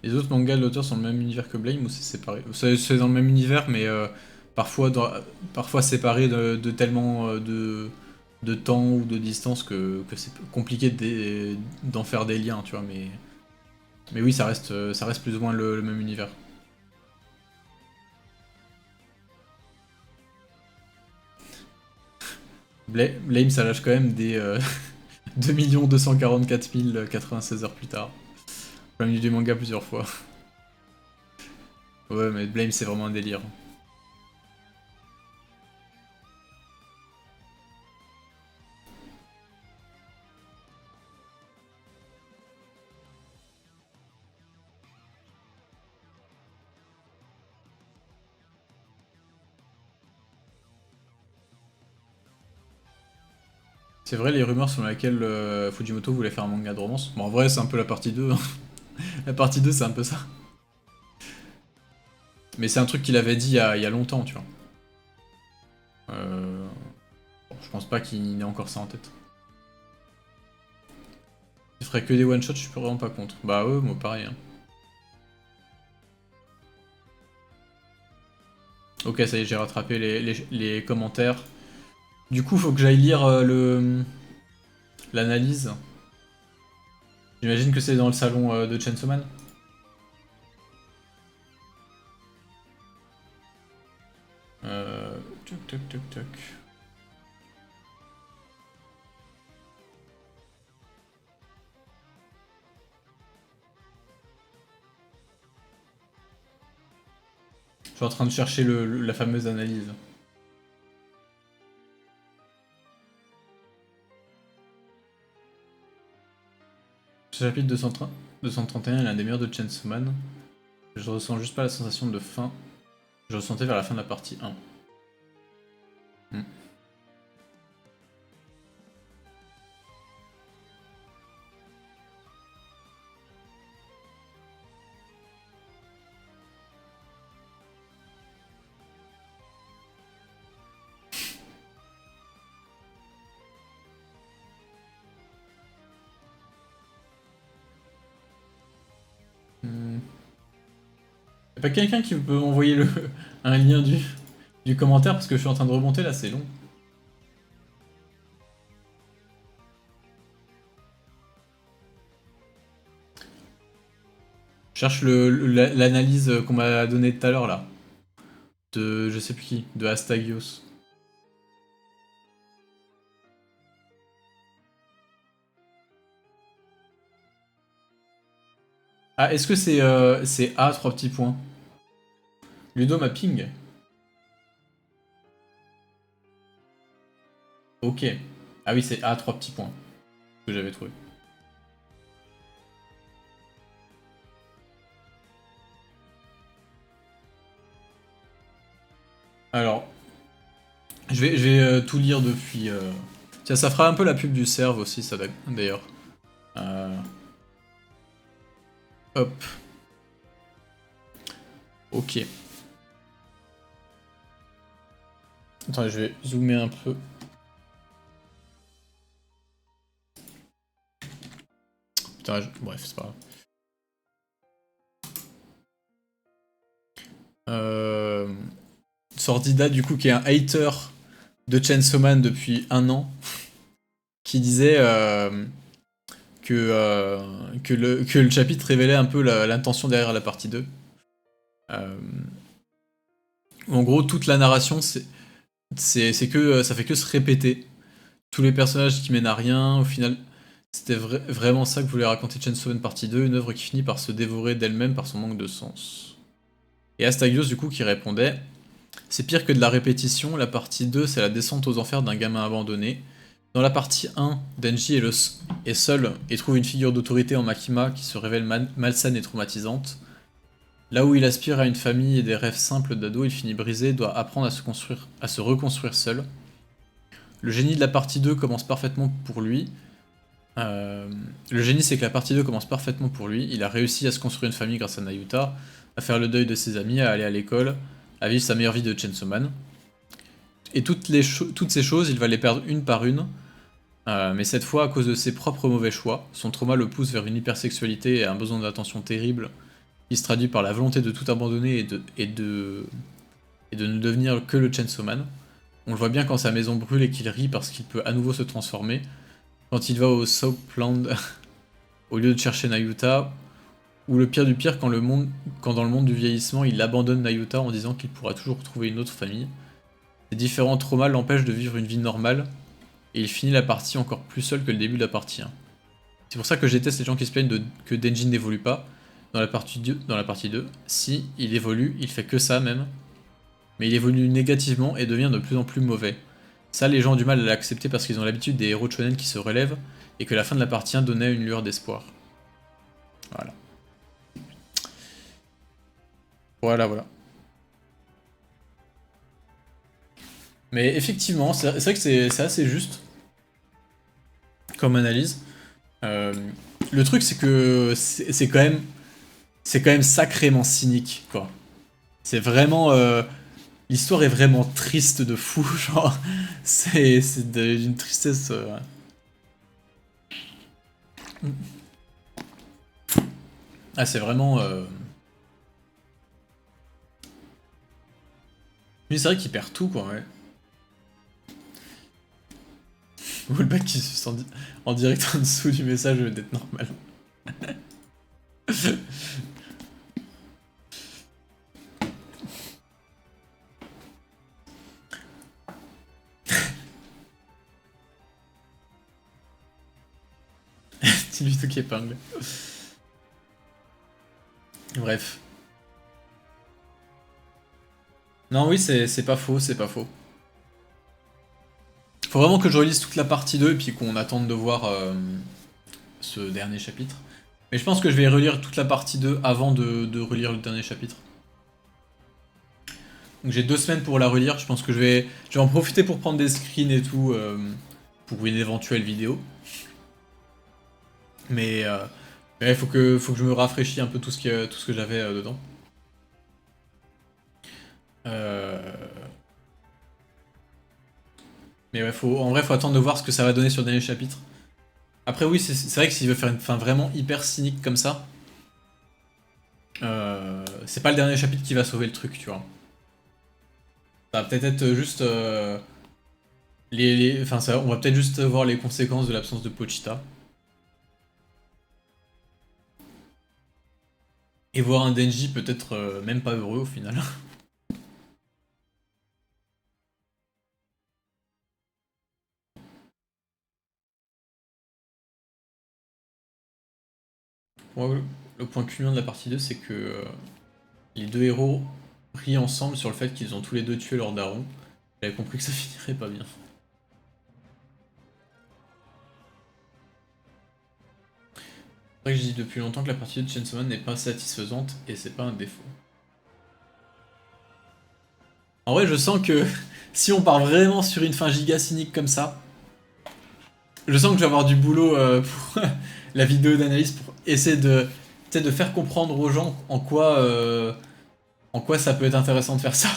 Les autres mangas de l'auteur sont dans le même univers que Blame ou c'est séparé? C'est dans le même univers, mais parfois, parfois séparé de tellement de temps ou de distance que c'est compliqué d'en faire des liens, tu vois. Mais oui, ça reste plus ou moins le même univers. Blame, ça lâche quand même des 2 244 096 heures plus tard. J'ai lu du manga plusieurs fois. Ouais, mais Blame, c'est vraiment un délire. C'est vrai, les rumeurs selon lesquelles Fujimoto voulait faire un manga de romance. Bon, en vrai, c'est un peu la partie 2, hein. La partie 2, c'est un peu ça. Mais c'est un truc qu'il avait dit il y a longtemps, tu vois. Euh, bon, je pense pas qu'il ait encore ça en tête. Il ferait que des one-shots, je suis vraiment pas contre. Bah ouais, moi pareil, hein. Ok, ça y est, j'ai rattrapé les commentaires. Du coup, faut que j'aille lire l'analyse. J'imagine que c'est dans le salon de Chainsaw Man. Toc toc toc toc. Je suis en train de chercher la fameuse analyse. Ce chapitre 231 est l'un des meilleurs de Chainsaw Man. Je ressens juste pas la sensation de faim. Je ressentais vers la fin de la partie 1. Hmm. Hmm. Y'a pas quelqu'un qui peut m'envoyer un lien du commentaire parce que je suis en train de remonter là, c'est long. Je cherche l'analyse qu'on m'a donnée tout à l'heure là. De je sais plus qui, de Astagios. Ah, est-ce que c'est A, 3 petits points? Ludo m'a ping. Ok. Ah oui, c'est A, 3 petits points. Que j'avais trouvé. Alors, je vais tout lire depuis. Tiens, ça fera un peu la pub du Serve aussi, ça d'ailleurs. Euh, Hop. Ok. Attends, je vais zoomer un peu. Putain, bref, c'est pas grave. Sordida, du coup, qui est un hater de Chainsaw Man depuis 1 an, qui disait que le chapitre révélait un peu l'intention derrière la partie 2. En gros, toute la narration, c'est que ça fait que se répéter. Tous les personnages qui mènent à rien, au final, c'était vraiment ça que voulait raconter Chainsaw Man partie 2, une œuvre qui finit par se dévorer d'elle-même par son manque de sens. Et Astagios, du coup, qui répondait: c'est pire que de la répétition, la partie 2, c'est la descente aux enfers d'un gamin abandonné. Dans la partie 1, Denji est seul et trouve une figure d'autorité en Makima qui se révèle malsaine et traumatisante. Là où il aspire à une famille et des rêves simples d'ado, il finit brisé, doit apprendre à se reconstruire seul. Le génie de la partie 2 commence parfaitement pour lui. Le génie, c'est que la partie 2 commence parfaitement pour lui. Il a réussi à se construire une famille grâce à Nayuta, à faire le deuil de ses amis, à aller à l'école, à vivre sa meilleure vie de Chainsaw Man. Et toutes ces choses, il va les perdre une par une. Mais cette fois, à cause de ses propres mauvais choix, son trauma le pousse vers une hypersexualité et un besoin d'attention terrible, qui se traduit par la volonté de tout abandonner et de ne devenir que le Chainsaw Man. On le voit bien quand sa maison brûle et qu'il rit parce qu'il peut à nouveau se transformer. Quand il va au Soapland au lieu de chercher Nayuta. Ou le pire du pire, quand dans le monde du vieillissement, il abandonne Nayuta en disant qu'il pourra toujours retrouver une autre famille. Ces différents traumas l'empêchent de vivre une vie normale, et il finit la partie encore plus seul que le début de la partie 1. C'est pour ça que je déteste les gens qui se plaignent que Denji n'évolue pas dans la partie 2. Si, il évolue, il fait que ça même, mais il évolue négativement et devient de plus en plus mauvais. Ça, les gens ont du mal à l'accepter parce qu'ils ont l'habitude des héros shonen qui se relèvent, et que la fin de la partie 1 donnait une lueur d'espoir. Voilà. Voilà. Mais effectivement, c'est vrai que c'est assez juste comme analyse. Le truc, c'est que c'est quand même sacrément cynique, quoi. C'est vraiment... L'histoire est vraiment triste de fou, genre... C'est d'une tristesse... Ah, c'est vraiment... Mais c'est vrai qu'il perd tout, quoi, ouais. Ou le mec qui se sent en direct en dessous du message d'être normal. Dis-lui tout qui épingle. Bref. Non, oui, c'est pas faux, c'est pas faux. Faut vraiment que je relise toute la partie 2 et puis qu'on attende de voir ce dernier chapitre. Mais je pense que je vais relire toute la partie 2 avant de relire le dernier chapitre. Donc j'ai 2 semaines pour la relire, je pense que je vais en profiter pour prendre des screens et tout pour une éventuelle vidéo. Mais il faut que je me rafraîchisse un peu tout ce que j'avais dedans. Mais ouais, en vrai, faut attendre de voir ce que ça va donner sur le dernier chapitre. Après, oui, c'est vrai que s'il veut faire une fin vraiment hyper cynique comme ça, c'est pas le dernier chapitre qui va sauver le truc, tu vois. Ça va peut-être être juste... on va peut-être juste voir les conséquences de l'absence de Pochita. Et voir un Denji peut-être même pas heureux au final. Moi, le point culminant de la partie 2, c'est que les deux héros rient ensemble sur le fait qu'ils ont tous les deux tué leur daron. J'avais compris que ça finirait pas bien. C'est vrai que je dis depuis longtemps que la partie 2 de Chainsaw Man n'est pas satisfaisante, et c'est pas un défaut. En vrai, je sens que si on part vraiment sur une fin giga cynique comme ça, je sens que je vais avoir du boulot pour la vidéo d'analyse pour essayer sais, de faire comprendre aux gens en quoi ça peut être intéressant de faire ça.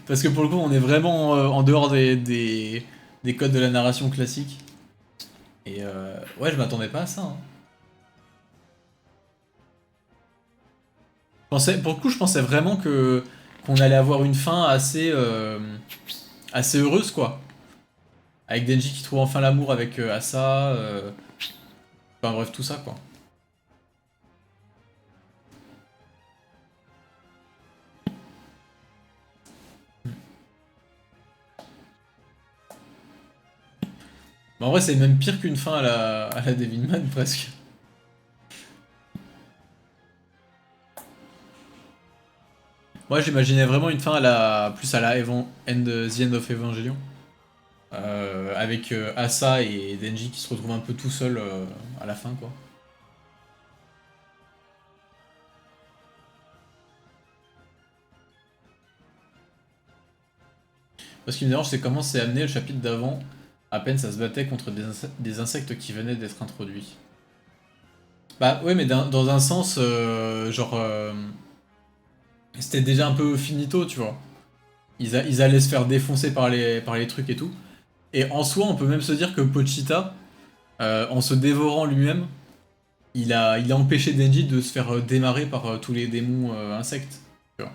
Parce que pour le coup, on est vraiment en dehors des codes de la narration classique. Et ouais, je m'attendais pas à ça, hein. Pour le coup, je pensais vraiment que qu'on allait avoir une fin assez heureuse, quoi. Avec Denji qui trouve enfin l'amour avec Asa. Enfin bref, tout ça, quoi. Mais en vrai, c'est même pire qu'une fin à la Devilman, presque. Moi, j'imaginais vraiment une fin plus à la The End of Evangelion. Avec Asa et Denji qui se retrouvent un peu tout seuls à la fin, quoi. Ce qui me dérange, c'est comment c'est amené le chapitre d'avant. À peine ça se battait contre des insectes qui venaient d'être introduits. Bah ouais, mais dans un sens, genre, c'était déjà un peu finito, tu vois. Ils allaient se faire défoncer par les trucs et tout. Et en soi, on peut même se dire que Pochita, en se dévorant lui-même, il a empêché Denji de se faire démarrer par tous les démons insectes. Tu vois.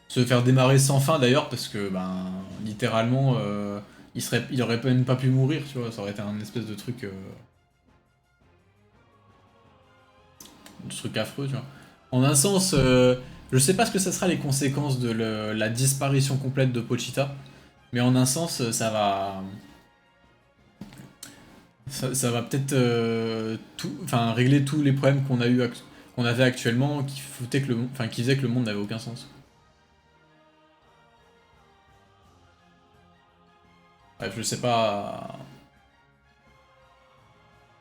Se faire démarrer sans fin d'ailleurs, parce que, ben, littéralement, il aurait même pas pu mourir, tu vois. Ça aurait été un espèce de truc affreux, tu vois. En un sens, je sais pas ce que ça sera les conséquences de la disparition complète de Pochita, mais en un sens, ça va peut-être enfin, régler tous les problèmes qu'on avait actuellement qui foutaient enfin, qui faisaient que le monde n'avait aucun sens. Bref, je sais pas.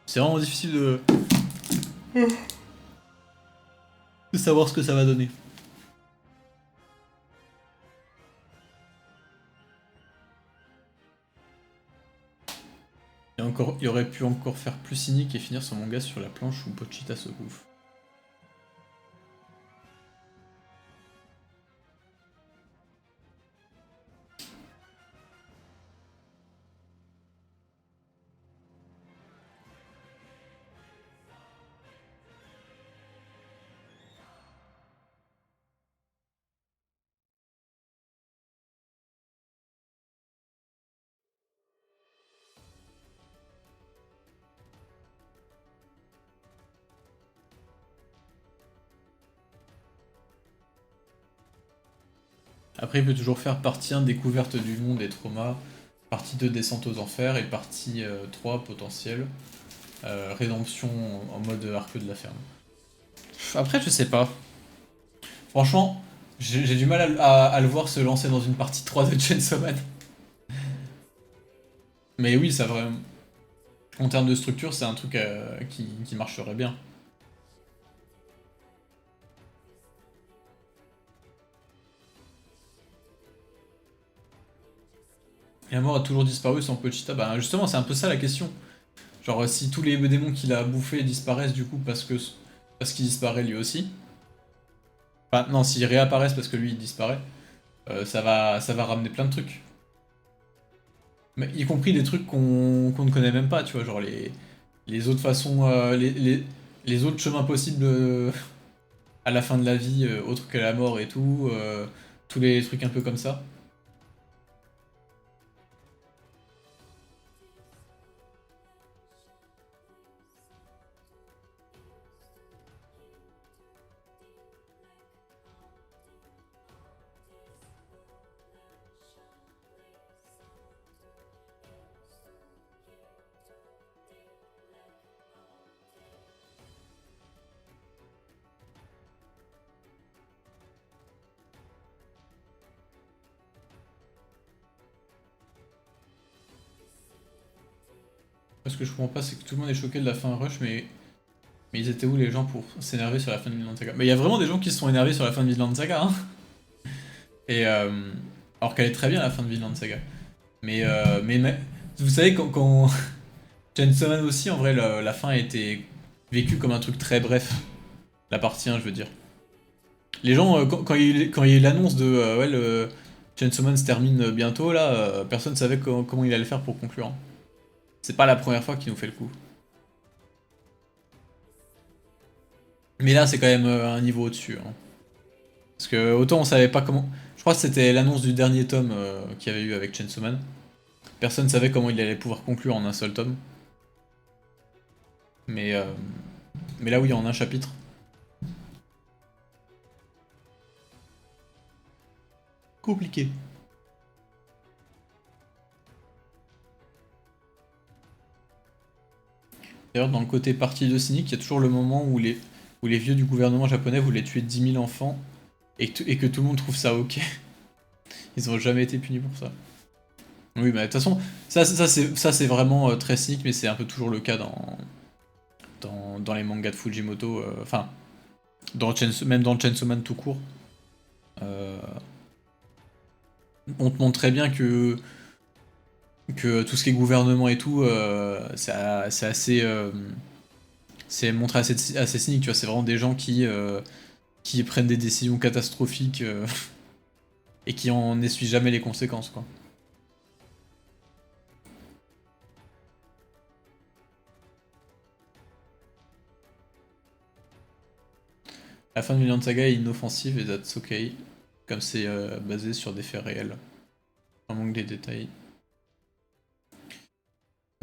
C'est vraiment difficile de savoir ce que ça va donner. Il aurait pu encore faire plus cynique et finir son manga sur la planche où Pochita se bouffe. Après, il peut toujours faire partie 1 découverte du monde et trauma, partie 2 descente aux enfers et partie 3 potentielle rédemption en mode arc de la ferme. Après, je sais pas. Franchement, j'ai du mal à le voir se lancer dans une partie 3 de Chainsaw Man. Mais oui, ça vraiment. En termes de structure, c'est un truc qui marcherait bien. Et la mort a toujours disparu sans Pochita. Bah justement, c'est un peu ça la question. Genre, si tous les démons qu'il a bouffés disparaissent du coup parce qu'il disparaît lui aussi. Enfin, non, s'ils réapparaissent parce que lui il disparaît, ça va ramener plein de trucs. Mais, y compris des trucs qu'on ne connaît même pas, tu vois, genre les autres façons, les autres chemins possibles à la fin de la vie, autres que la mort et tout, tous les trucs un peu comme ça. Ce que je comprends pas, c'est que tout le monde est choqué de la fin Rush, mais ils étaient où les gens pour s'énerver sur la fin de Vinland Saga? Mais il y a vraiment des gens qui se sont énervés sur la fin de Vinland Saga, hein. Et alors qu'elle est très bien la fin de Vinland Saga. Mais vous savez quand Chainsaw Man aussi, en vrai, la fin était vécu comme un truc très bref. La partie 1, je veux dire. Les gens, quand il y a eu l'annonce de ouais, le Chainsaw Man se termine bientôt, là, personne savait comment il allait faire pour conclure, hein. C'est pas la première fois qu'il nous fait le coup. Mais là, c'est quand même un niveau au-dessus, hein. Parce que autant on savait pas comment. Je crois que c'était l'annonce du dernier tome qu'il y avait eu avec Chainsaw Man. Personne savait comment il allait pouvoir conclure en un seul tome. Mais, euh, mais là, oui, en un chapitre. Compliqué. D'ailleurs, dans le côté partie de Cynic, il y a toujours le moment où les vieux du gouvernement japonais voulaient tuer 10 000 enfants et que tout le monde trouve ça ok. Ils ont jamais été punis pour ça. Oui, mais de toute façon, ça c'est vraiment très cynique, mais c'est un peu toujours le cas dans les mangas de Fujimoto. Enfin, même dans Chainsaw Man tout court. Euh, on te montre très bien que tout ce qui est gouvernement et tout, c'est assez. C'est montré assez cynique, tu vois. C'est vraiment des gens qui prennent des décisions catastrophiques et qui en essuient jamais les conséquences, quoi. La fin de Vinland Saga est inoffensive et that's okay, comme c'est basé sur des faits réels. Un manque des détails.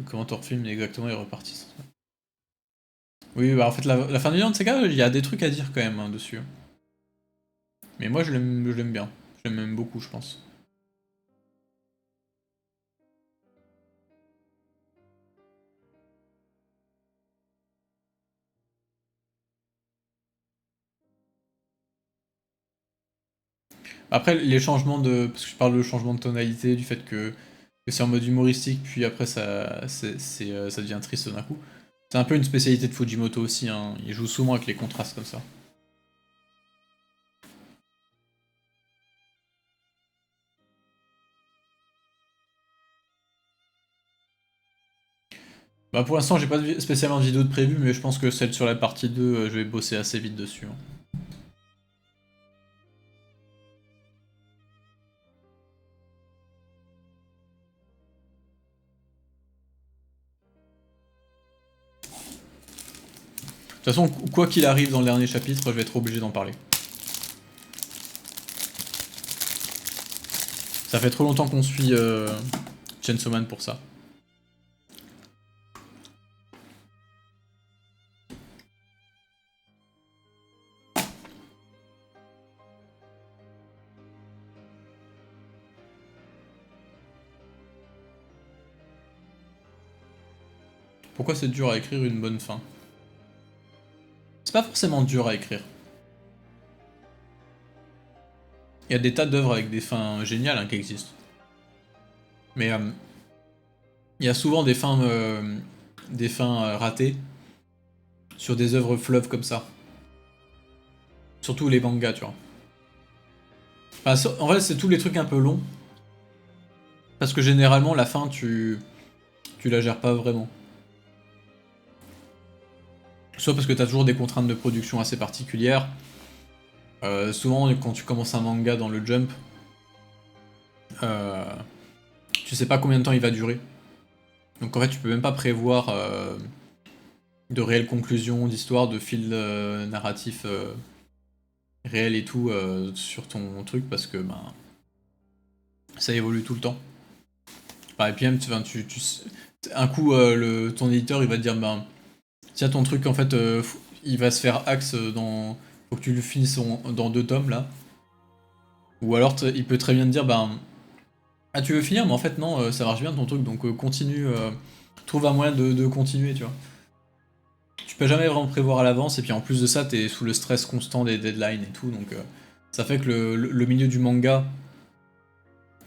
Comment Thorfilm exactement est reparti. Oui, bah en fait, la fin de Vinland Saga, il y a des trucs à dire quand même hein, dessus. Mais moi, je l'aime bien. Je l'aime même beaucoup, je pense. Après, les changements de. Parce que je parle de changement de tonalité, du fait que c'est en mode humoristique, puis après ça devient triste d'un coup. C'est un peu une spécialité de Fujimoto aussi, hein. Il joue souvent avec les contrastes comme ça. Bah pour l'instant, j'ai pas spécialement de vidéo de prévu, mais je pense que celle sur la partie 2, je vais bosser assez vite dessus, hein. De toute façon, quoi qu'il arrive dans le dernier chapitre, je vais être obligé d'en parler. Ça fait trop longtemps qu'on suit Chainsaw Man pour ça. Pourquoi c'est dur à écrire une bonne fin? C'est pas forcément dur à écrire. Il y a des tas d'œuvres avec des fins géniales hein, qui existent. Mais il y a souvent des fins ratées sur des œuvres fleuves comme ça. Surtout les mangas, tu vois. Enfin, en vrai, c'est tous les trucs un peu longs. Parce que généralement, la fin, tu la gères pas vraiment. Soit parce que t'as toujours des contraintes de production assez particulières. Souvent, quand tu commences un manga dans le Jump, euh, tu sais pas combien de temps il va durer. Donc en fait, tu peux même pas prévoir de réelles conclusions d'histoire, de fil narratif réel et tout sur ton truc parce que ben, ça évolue tout le temps. Par puis un coup, ton éditeur il va te dire ben, tiens ton truc en fait, il va se faire axe dans. Faut que tu le finisses dans 2 tomes là. Ou alors il peut très bien te dire ben. Ah tu veux finir mais en fait non, ça marche bien ton truc donc continue. Trouve un moyen de continuer tu vois. Tu peux jamais vraiment prévoir à l'avance et puis en plus de ça t'es sous le stress constant des deadlines et tout donc ça fait que le milieu du manga,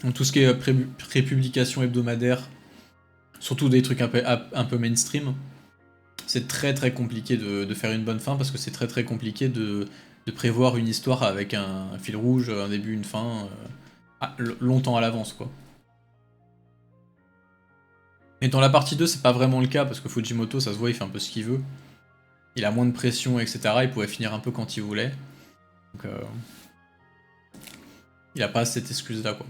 donc tout ce qui est prépublication hebdomadaire, surtout des trucs un peu mainstream, c'est très très compliqué de faire une bonne fin parce que c'est très très compliqué de prévoir une histoire avec un fil rouge, un début, une fin, longtemps à l'avance quoi. Et dans la partie 2 c'est pas vraiment le cas parce que Fujimoto ça se voit il fait un peu ce qu'il veut. il a moins de pression, etc. Il pouvait finir un peu quand il voulait. Donc, il a pas cette excuse-là, quoi.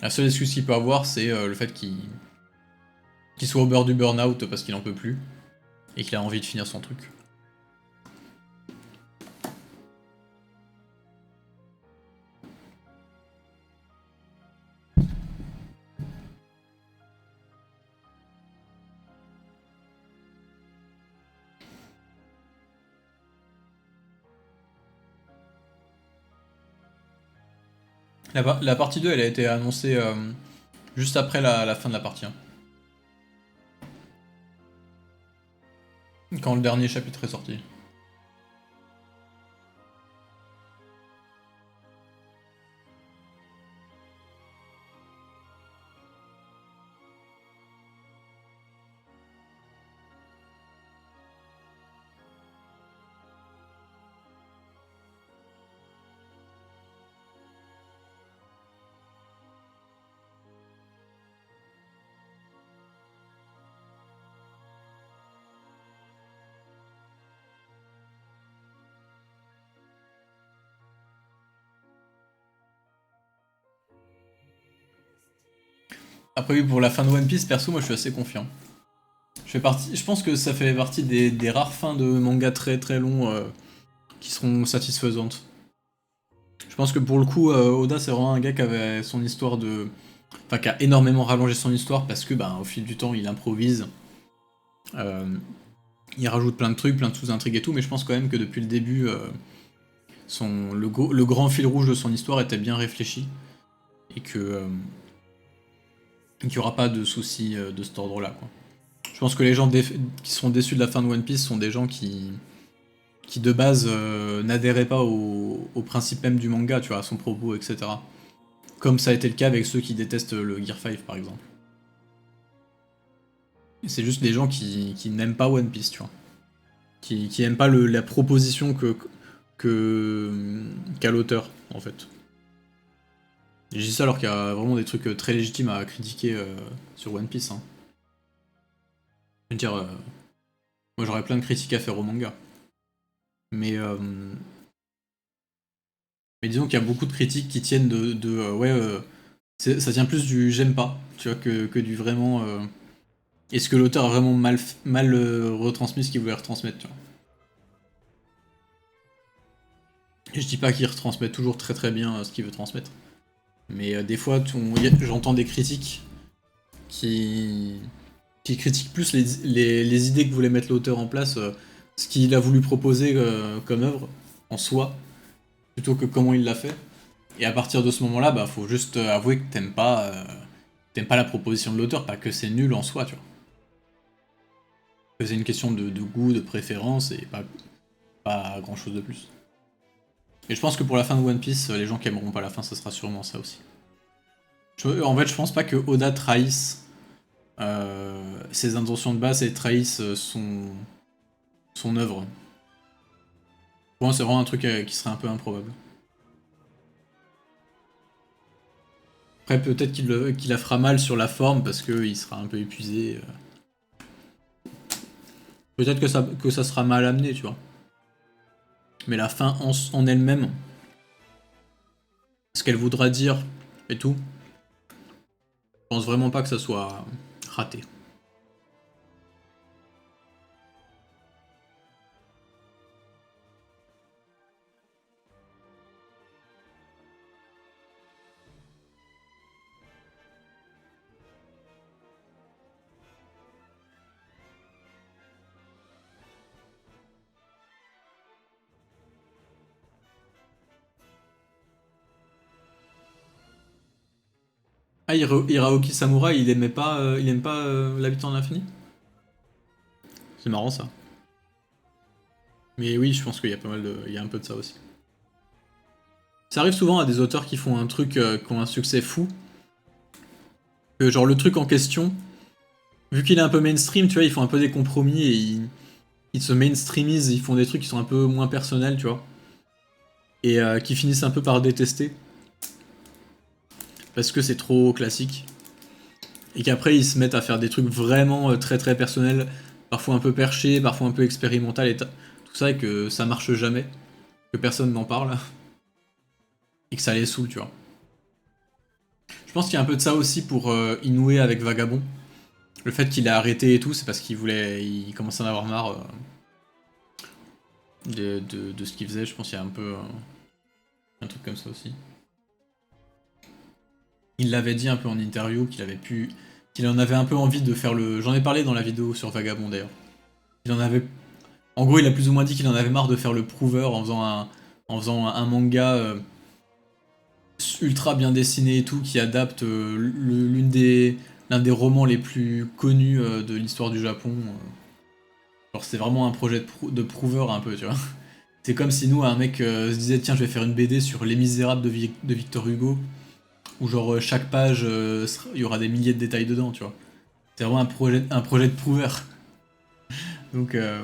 La seule excuse qu'il peut avoir, c'est le fait qu'il soit au bord du burn-out parce qu'il en peut plus. Et qu'il a envie de finir son truc. La partie 2, elle a été annoncée juste après la fin de la partie 1. Quand le dernier chapitre est sorti. Après oui, pour la fin de One Piece, perso, moi je suis assez confiant. Je pense que ça fait partie des rares fins de manga très très longs qui seront satisfaisantes. Je pense que pour le coup, Oda c'est vraiment un gars qui avait son histoire de... Enfin, qui a énormément rallongé son histoire parce que, ben, au fil du temps, il improvise. Euh, il rajoute plein de trucs, plein de sous-intrigues et tout, mais je pense quand même que depuis le début, le grand fil rouge de son histoire était bien réfléchi. Et que... qu'il n'y aura pas de soucis de cet ordre-là, quoi. Je pense que les gens qui seront déçus de la fin de One Piece sont des gens qui de base n'adhéraient pas au principe même du manga, tu vois, à son propos, etc. Comme ça a été le cas avec ceux qui détestent le Gear 5 par exemple. C'est juste des gens qui n'aiment pas One Piece, tu vois. Qui n'aiment pas la proposition qu'a l'auteur, en fait. Et je dis ça alors qu'il y a vraiment des trucs très légitimes à critiquer sur One Piece. Hein. Je veux dire, moi j'aurais plein de critiques à faire au manga. Mais, euh, mais disons qu'il y a beaucoup de critiques qui tiennent ouais, ça tient plus du j'aime pas, tu vois, que du vraiment. Est-ce que l'auteur a vraiment mal retransmis ce qu'il voulait retransmettre, tu vois. Et je dis pas qu'il retransmet toujours très très bien ce qu'il veut transmettre. Mais des fois, j'entends des critiques qui, qui critiquent plus les idées que voulait mettre l'auteur en place, ce qu'il a voulu proposer comme œuvre en soi, plutôt que comment il l'a fait. Et à partir de ce moment-là, bah faut juste avouer que t'aimes pas la proposition de l'auteur, pas que c'est nul en soi, tu vois. Que c'est une question de goût, de préférence et pas grand chose de plus. Et je pense que pour la fin de One Piece, les gens qui aimeront pas la fin, ça sera sûrement ça aussi. En fait, je pense pas que Oda trahisse ses intentions de base et trahisse son œuvre. Pour moi, c'est vraiment un truc qui serait un peu improbable. Après, peut-être qu'il la fera mal sur la forme parce qu'il sera un peu épuisé. Peut-être que ça sera mal amené, tu vois. Mais la fin en elle-même, ce qu'elle voudra dire et tout, je pense vraiment pas que ça soit raté. Ah, Hiraoki Samurai, il aime pas l'habitant de l'infini. C'est marrant ça. Mais oui, je pense qu'il y a il y a un peu de ça aussi. Ça arrive souvent à des auteurs qui font un truc, qui ont un succès fou, que genre le truc en question, vu qu'il est un peu mainstream, tu vois, ils font un peu des compromis et ils se mainstreamisent, ils font des trucs qui sont un peu moins personnels, tu vois, et qui finissent un peu par détester parce que c'est trop classique. Et qu'après ils se mettent à faire des trucs vraiment très très personnels. parfois un peu perché, parfois un peu expérimental et tout ça, et que ça marche jamais, que personne n'en parle, et que ça les saoule, tu vois. Je pense qu'il y a un peu de ça aussi pour Inoue avec Vagabond. Le fait qu'il a arrêté et tout, c'est parce il commençait à en avoir marre de ce qu'il faisait. Je pense qu'il y a un peu un truc comme ça aussi. Il l'avait dit un peu en interview qu'il en avait un peu envie de faire le. J'en ai parlé dans la vidéo sur Vagabond d'ailleurs. Il en avait, en gros, il a plus ou moins dit qu'il en avait marre de faire le prover en faisant un manga ultra bien dessiné et tout, qui adapte l'un des romans les plus connus de l'histoire du Japon. Genre c'est vraiment un projet de prover un peu, tu vois. C'est comme si nous, un mec se disait tiens, je vais faire une BD sur Les Misérables de Victor Hugo, où genre chaque page, il y aura des milliers de détails dedans, tu vois. C'est vraiment un projet de prover. Donc, et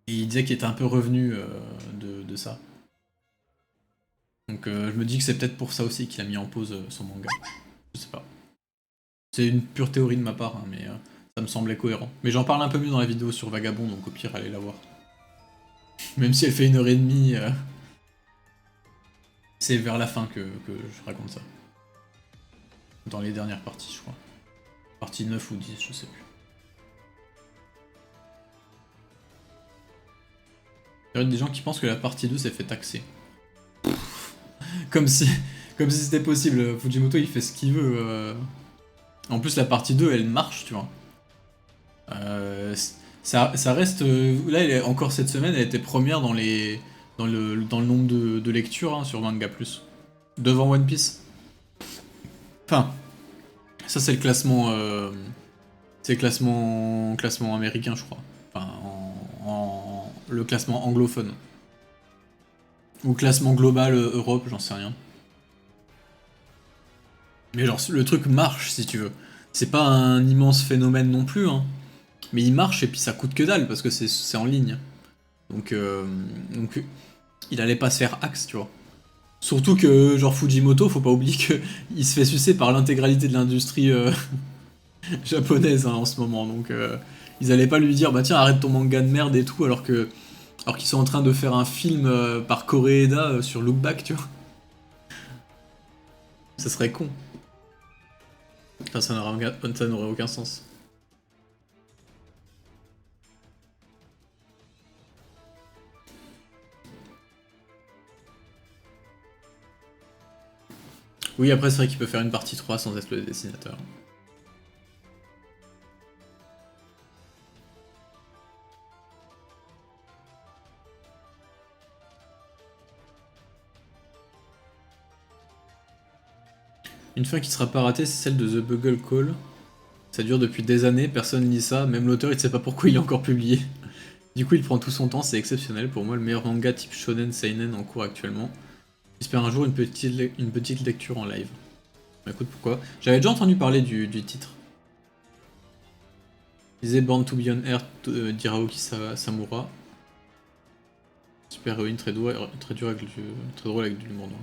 il disait qu'il était un peu revenu de ça. Donc je me dis que c'est peut-être pour ça aussi qu'il a mis en pause son manga. Je sais pas. C'est une pure théorie de ma part, hein, mais ça me semblait cohérent. Mais j'en parle un peu mieux dans la vidéo sur Vagabond, donc au pire, allez la voir. Même si elle fait 1 h 30, c'est vers la fin que je raconte ça. Dans les dernières parties, je crois. Partie 9 ou 10, je sais plus. Il y a des gens qui pensent que la partie 2 s'est fait taxer. Comme si, comme si c'était possible. Fujimoto, il fait ce qu'il veut. En plus, la partie 2, elle marche, tu vois. Euh, ça reste. Là, encore cette semaine, elle était première dans le nombre de lectures hein, sur Manga Plus. Devant One Piece. Enfin, ça c'est le classement. C'est le classement américain, je crois. Enfin, le classement anglophone. Ou classement global Europe, j'en sais rien. Mais genre, le truc marche, si tu veux. C'est pas un immense phénomène non plus, hein. Mais il marche et puis ça coûte que dalle parce que c'est en ligne. Donc, il allait pas se faire axe, tu vois. Surtout que, genre, Fujimoto, faut pas oublier qu'il se fait sucer par l'intégralité de l'industrie japonaise hein, en ce moment. Donc, ils allaient pas lui dire, bah tiens, arrête ton manga de merde et tout, alors qu'ils sont en train de faire un film par Koreeda sur Look Back, tu vois. Ça serait con. Enfin, ça n'aurait aucun sens. Oui, après, c'est vrai qu'il peut faire une partie 3 sans être le dessinateur. Une fin qui sera pas ratée, c'est celle de The Bugle Call. Ça dure depuis des années, personne lit ça, même l'auteur il sait pas pourquoi il est encore publié. Du coup il prend tout son temps, c'est exceptionnel, pour moi le meilleur manga type shonen seinen en cours actuellement. J'espère un jour une petite lecture en live. Bah écoute pourquoi. J'avais déjà entendu parler du titre. Il disait Born to be on Earth d'Hiraoki Samura. Super héroïne très drôle avec de l'humour noir.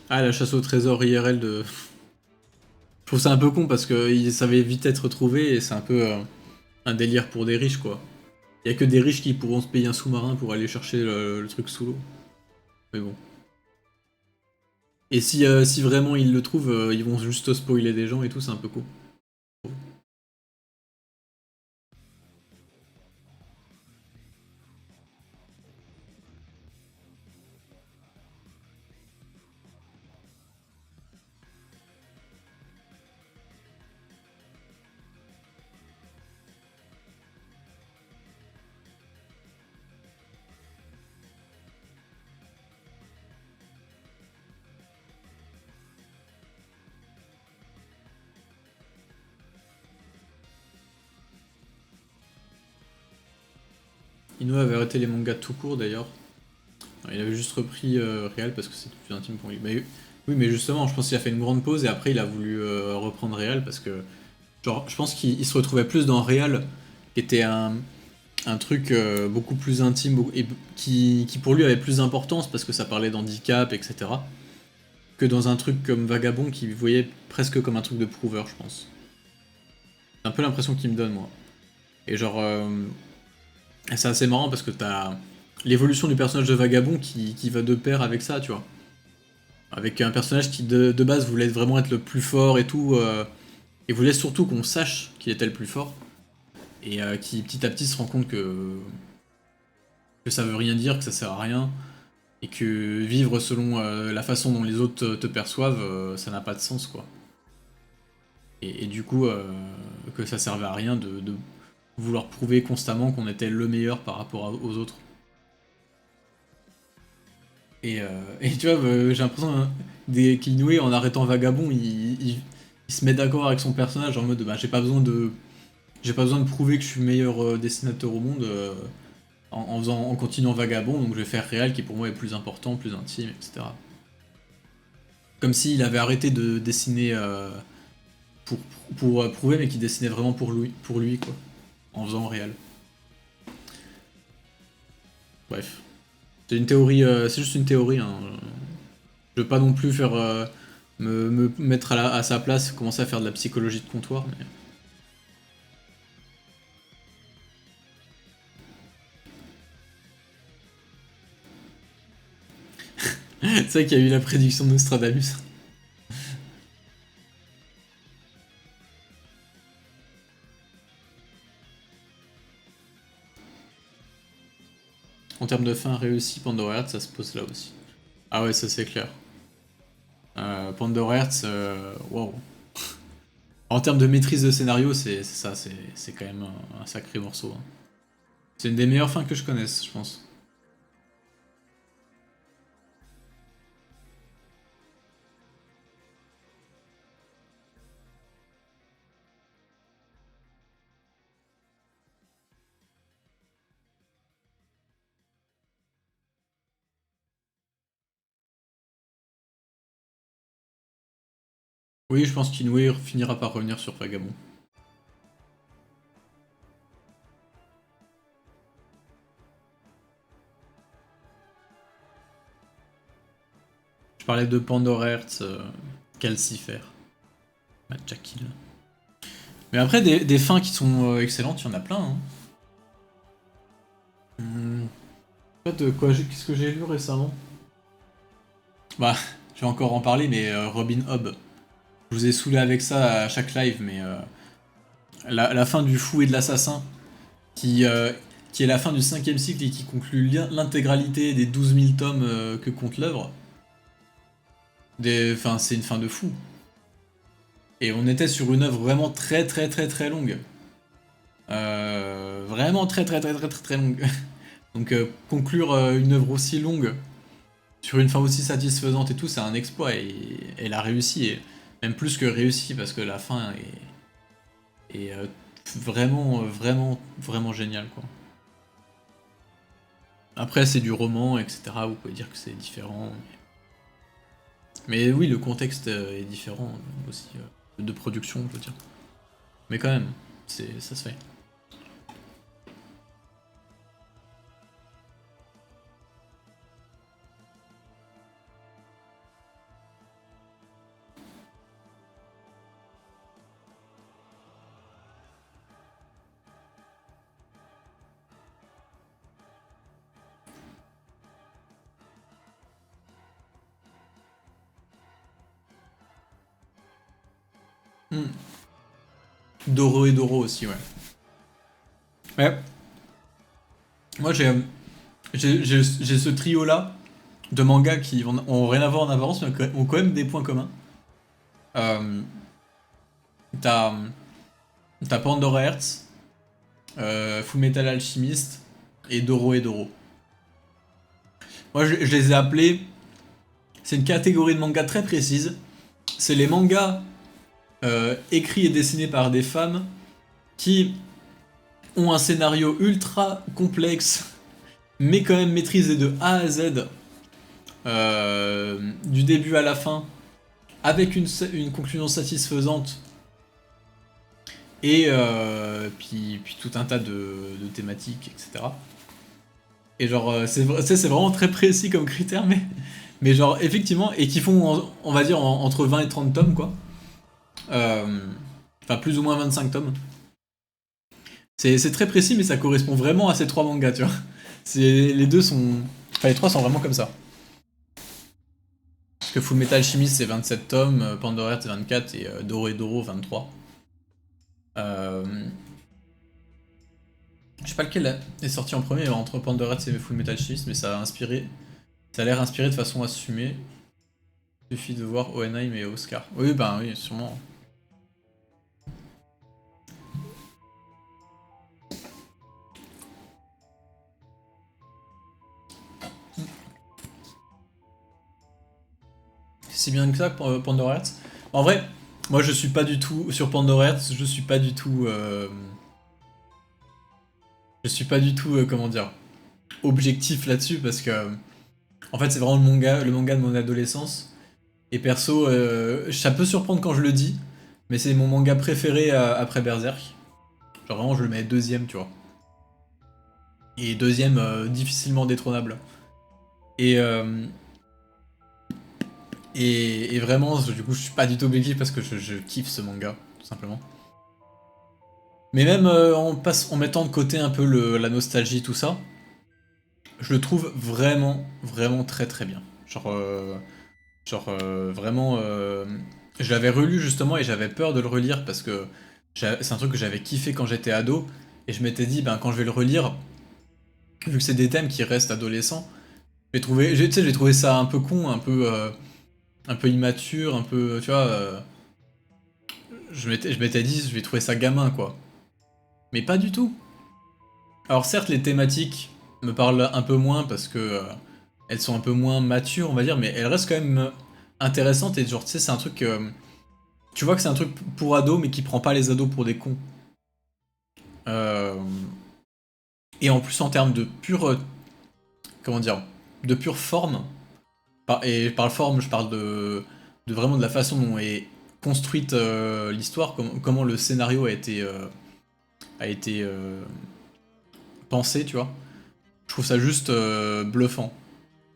Ah la chasse au trésor IRL de... Je trouve ça un peu con parce que ça va vite être trouvé et c'est un peu un délire pour des riches quoi. Il y a que des riches qui pourront se payer un sous-marin pour aller chercher le truc sous l'eau. Mais bon. Et si vraiment ils le trouvent, ils vont juste spoiler des gens et tout, c'est un peu cool. Inoue avait arrêté les mangas tout court d'ailleurs. Il avait juste repris Real parce que c'est plus intime pour lui. Mais, oui, mais justement, je pense qu'il a fait une grande pause et après il a voulu reprendre Real parce que, genre, je pense qu'il se retrouvait plus dans Real, qui était un truc beaucoup plus intime et qui pour lui avait plus d'importance parce que ça parlait d'handicap, etc. Que dans un truc comme Vagabond qui voyait presque comme un truc de prouveur, je pense. C'est un peu l'impression qu'il me donne, moi. Et genre, c'est assez marrant parce que t'as l'évolution du personnage de Vagabond qui va de pair avec ça, tu vois. Avec un personnage qui de base voulait vraiment être le plus fort et tout, et voulait surtout qu'on sache qu'il était le plus fort, et qui petit à petit se rend compte que ça veut rien dire, que ça sert à rien, et que vivre selon la façon dont les autres te perçoivent, ça n'a pas de sens, quoi. Et du coup, que ça servait à rien de vouloir prouver constamment qu'on était le meilleur par rapport aux autres. Et tu vois, j'ai l'impression qu'Inoue, en arrêtant Vagabond, il se met d'accord avec son personnage en mode bah, j'ai pas besoin de prouver que je suis le meilleur dessinateur au monde en continuant Vagabond, donc je vais faire Réal qui pour moi est plus important, plus intime, etc. Comme s'il avait arrêté de dessiner pour, pour prouver, mais qu'il dessinait vraiment pour lui quoi, en faisant Réal. Bref. C'est une théorie, c'est juste une théorie. Hein. Je veux pas non plus faire me mettre à sa place, commencer à faire de la psychologie de comptoir, mais. C'est vrai qu'il y a eu la prédiction de Nostradamus. En termes de fin réussie, Pandora Hearts, ça se pose là aussi. Ah ouais, ça c'est clair. Pandora Hearts, wow. En termes de maîtrise de scénario, c'est ça, c'est quand même un sacré morceau. Hein. C'est une des meilleures fins que je connaisse, je pense. Oui, je pense qu'Inoue finira par revenir sur Vagabond. Je parlais de Pandora Hearts, Calcifère, Matt Jackil. Mais après, des fins qui sont excellentes, il y en a plein. Hein. De quoi qu'est-ce que j'ai lu récemment? Bah, je vais encore en parler, mais Robin Hobb. Je vous ai saoulé avec ça à chaque live, mais la fin du fou et de l'assassin, qui, euh, qui est la fin du 5ème cycle et qui conclut l'intégralité des 12 000 tomes que compte l'œuvre. Enfin, c'est une fin de fou. Et on était sur une œuvre vraiment très très très très longue. Vraiment très très très très très très longue. Donc conclure une œuvre aussi longue sur une fin aussi satisfaisante et tout, c'est un exploit et elle a réussi, et même plus que réussi parce que la fin est vraiment, vraiment, vraiment géniale quoi. Après c'est du roman, etc. Vous pouvez dire que c'est différent. Mais oui, le contexte est différent aussi de production, je veux dire. Mais quand même, ça se fait. Hmm. Doro et Doro aussi, ouais. Ouais. Moi j'ai ce trio là de mangas qui ont rien à voir en apparence mais ont quand même des points communs. Euh, t'as t'as Pandora Hearts, Full Metal Alchemist et Doro et Doro. Moi je les ai appelés. C'est une catégorie de mangas très précise. C'est les mangas écrits et dessinés par des femmes qui ont un scénario ultra complexe, mais quand même maîtrisé de A à Z, du début à la fin, avec une conclusion satisfaisante, et puis tout un tas de thématiques, etc. Et genre, c'est vraiment très précis comme critère, mais genre, effectivement, et qui font, on va dire, entre 20 et 30 tomes, quoi. Enfin, plus ou moins 25 tomes. C'est très précis, mais ça correspond vraiment à ces trois mangas, tu vois. Les deux sont... Enfin, les trois sont vraiment comme ça. Parce que Full Metal Alchemist, c'est 27 tomes, Pandora Hearts, c'est 24, et Doro et Doro, 23. Je sais pas lequel est sorti en premier, entre Pandora Hearts et Full Metal Alchemist, mais ça a inspiré... Ça a l'air inspiré de façon assumée. Il suffit de voir Oenheim et Oscar. Oui, ben oui, sûrement. Si bien que ça pour Pandora Hearts. En vrai, moi je suis pas du tout sur Pandora Hearts, je suis pas du tout comment dire, objectif là-dessus parce que en fait c'est vraiment le manga de mon adolescence et perso ça peut surprendre quand je le dis, mais c'est mon manga préféré après Berserk. Genre vraiment je le mets deuxième, tu vois. Et deuxième difficilement détrônable. Et et vraiment, du coup, je suis pas du tout objectif parce que je kiffe ce manga, tout simplement. Mais même en mettant de côté un peu la nostalgie, tout ça, je le trouve vraiment, vraiment très très bien. Vraiment, je l'avais relu justement et j'avais peur de le relire parce que c'est un truc que j'avais kiffé quand j'étais ado et je m'étais dit, ben quand je vais le relire, vu que c'est des thèmes qui restent adolescents, tu sais, j'ai trouvé ça un peu con, un peu immature, un peu, tu vois. Je m'étais dit, je vais trouver ça gamin, quoi. Mais pas du tout. Alors certes, les thématiques me parlent un peu moins parce que elles sont un peu moins matures, on va dire, mais elles restent quand même intéressantes et genre, tu sais, c'est un truc... tu vois que c'est un truc pour ados, mais qui prend pas les ados pour des cons. Euh, et en plus, en termes de pure... comment dire? De pure forme. Et par forme, je parle de vraiment de la façon dont est construite l'histoire, comment le scénario a été pensé, tu vois. Je trouve ça juste bluffant.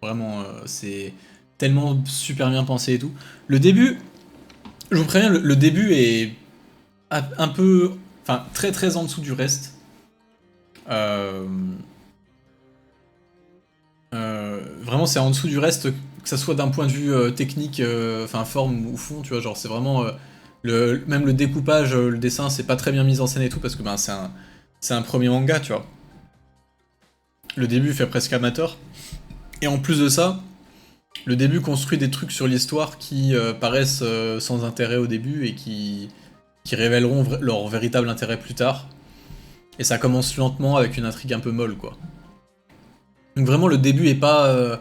Vraiment, c'est tellement super bien pensé et tout. Le début, je vous préviens, le début est un peu... Enfin, très très en dessous du reste. Euh, vraiment, c'est en dessous du reste, que ça soit d'un point de vue technique, enfin forme ou fond, tu vois, genre c'est vraiment... même le découpage, le dessin, c'est pas très bien mis en scène et tout, parce que ben, c'est un premier manga, tu vois. Le début fait presque amateur. Et en plus de ça, le début construit des trucs sur l'histoire qui paraissent sans intérêt au début et qui révéleront leur véritable intérêt plus tard. Et ça commence lentement avec une intrigue un peu molle, quoi. Donc vraiment, le début est pas...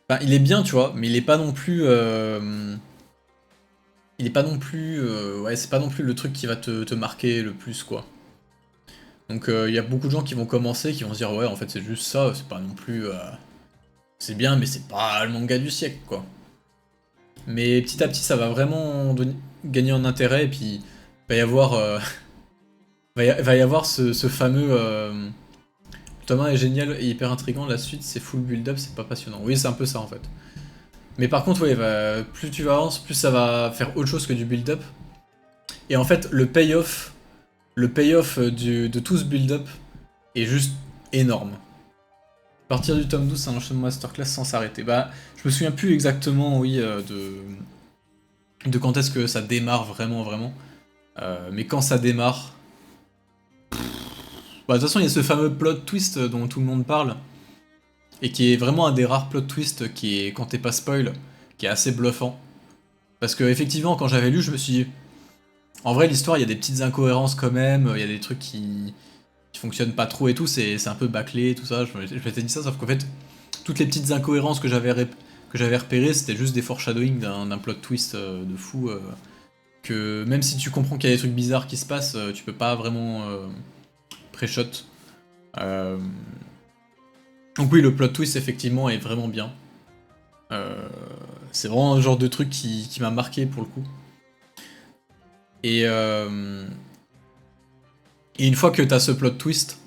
Enfin, il est bien, tu vois, mais il est pas non plus... il est pas non plus... ouais, c'est pas non plus le truc qui va te marquer le plus, quoi. Donc il y a beaucoup de gens qui vont commencer, qui vont se dire, ouais, en fait, c'est juste ça, c'est pas non plus... c'est bien, mais c'est pas le manga du siècle, quoi. Mais petit à petit, ça va vraiment gagner en intérêt, et puis il va y avoir, va y avoir ce fameux... le tome 1 est génial et hyper intriguant, la suite c'est full build-up, c'est pas passionnant. Oui, c'est un peu ça en fait. Mais par contre, ouais, plus tu avances, plus ça va faire autre chose que du build-up. Et en fait, le payoff de tout ce build-up est juste énorme. À partir du tome 12, c'est un enchaînement masterclass sans s'arrêter. Bah, je me souviens plus exactement, oui, de quand est-ce que ça démarre vraiment, vraiment. Mais quand ça démarre... Bah, de toute façon, il y a ce fameux plot twist dont tout le monde parle, et qui est vraiment un des rares plot twists qui est, quand t'es pas spoil, qui est assez bluffant. Parce que effectivement, quand j'avais lu, je me suis dit... En vrai, l'histoire, il y a des petites incohérences quand même, il y a des trucs qui fonctionnent pas trop et tout, c'est un peu bâclé, tout ça, je m'étais dit ça, sauf qu'en fait, toutes les petites incohérences que j'avais repérées, c'était juste des foreshadowing d'un plot twist de fou, que même si tu comprends qu'il y a des trucs bizarres qui se passent, tu peux pas vraiment pré-shot. Euh, Donc oui, le plot twist, effectivement, est vraiment bien. C'est vraiment un genre de truc qui m'a marqué, pour le coup. Et une fois que t'as ce plot twist,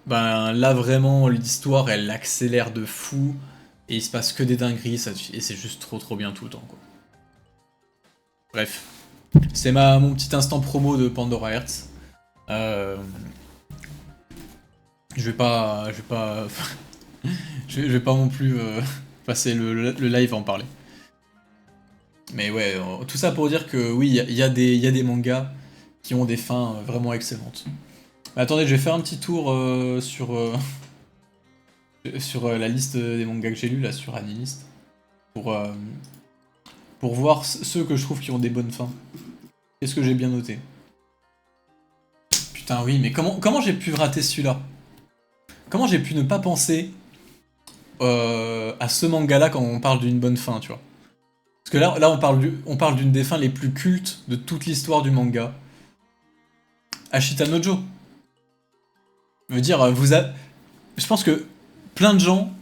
ben là, vraiment, l'histoire, elle accélère de fou, et il se passe que des dingueries, et c'est juste trop bien tout le temps, quoi. Bref. C'est mon petit instant promo de Pandora Hearts. Euh, je vais pas... je vais pas non plus passer le live à en parler. Mais ouais, tout ça pour dire que oui, il y a des mangas qui ont des fins vraiment excellentes. Mais attendez, je vais faire un petit tour sur la liste des mangas que j'ai lus, là, sur Anilist, pour, euh, pour voir ceux que je trouve qui ont des bonnes fins. Qu'est-ce que j'ai bien noté? Putain, oui, mais comment j'ai pu rater celui-là? Comment j'ai pu ne pas penser à ce manga-là quand on parle d'une bonne fin, tu vois? Parce que là on parle d'une des fins les plus cultes de toute l'histoire du manga. Ashita no Joe. Je veux dire, je pense que plein de gens,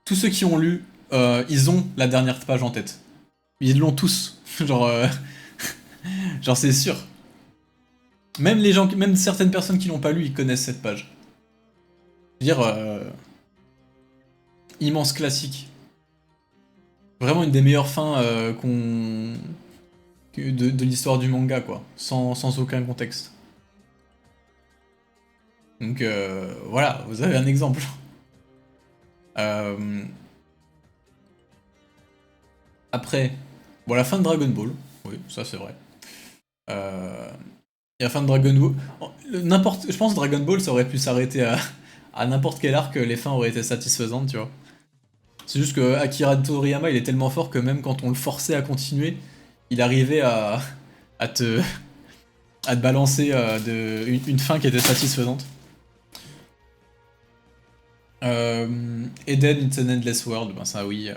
tous ceux qui ont lu, ils ont la dernière page en tête. Ils l'ont tous. Genre, genre c'est sûr. Même les gens, même certaines personnes qui l'ont pas lu, ils connaissent cette page. Je veux dire, immense classique. Vraiment une des meilleures fins de l'histoire du manga, quoi. Sans aucun contexte. Donc voilà, vous avez un exemple. Euh, Après, bon, la fin de Dragon Ball, oui, ça c'est vrai. Et la fin de Dragon Ball, je pense que Dragon Ball ça aurait pu s'arrêter à n'importe quel arc, les fins auraient été satisfaisantes, tu vois. C'est juste que Akira Toriyama il est tellement fort que même quand on le forçait à continuer, il arrivait à te, à te balancer une fin qui était satisfaisante. Eden, It's an Endless World, ben ça oui.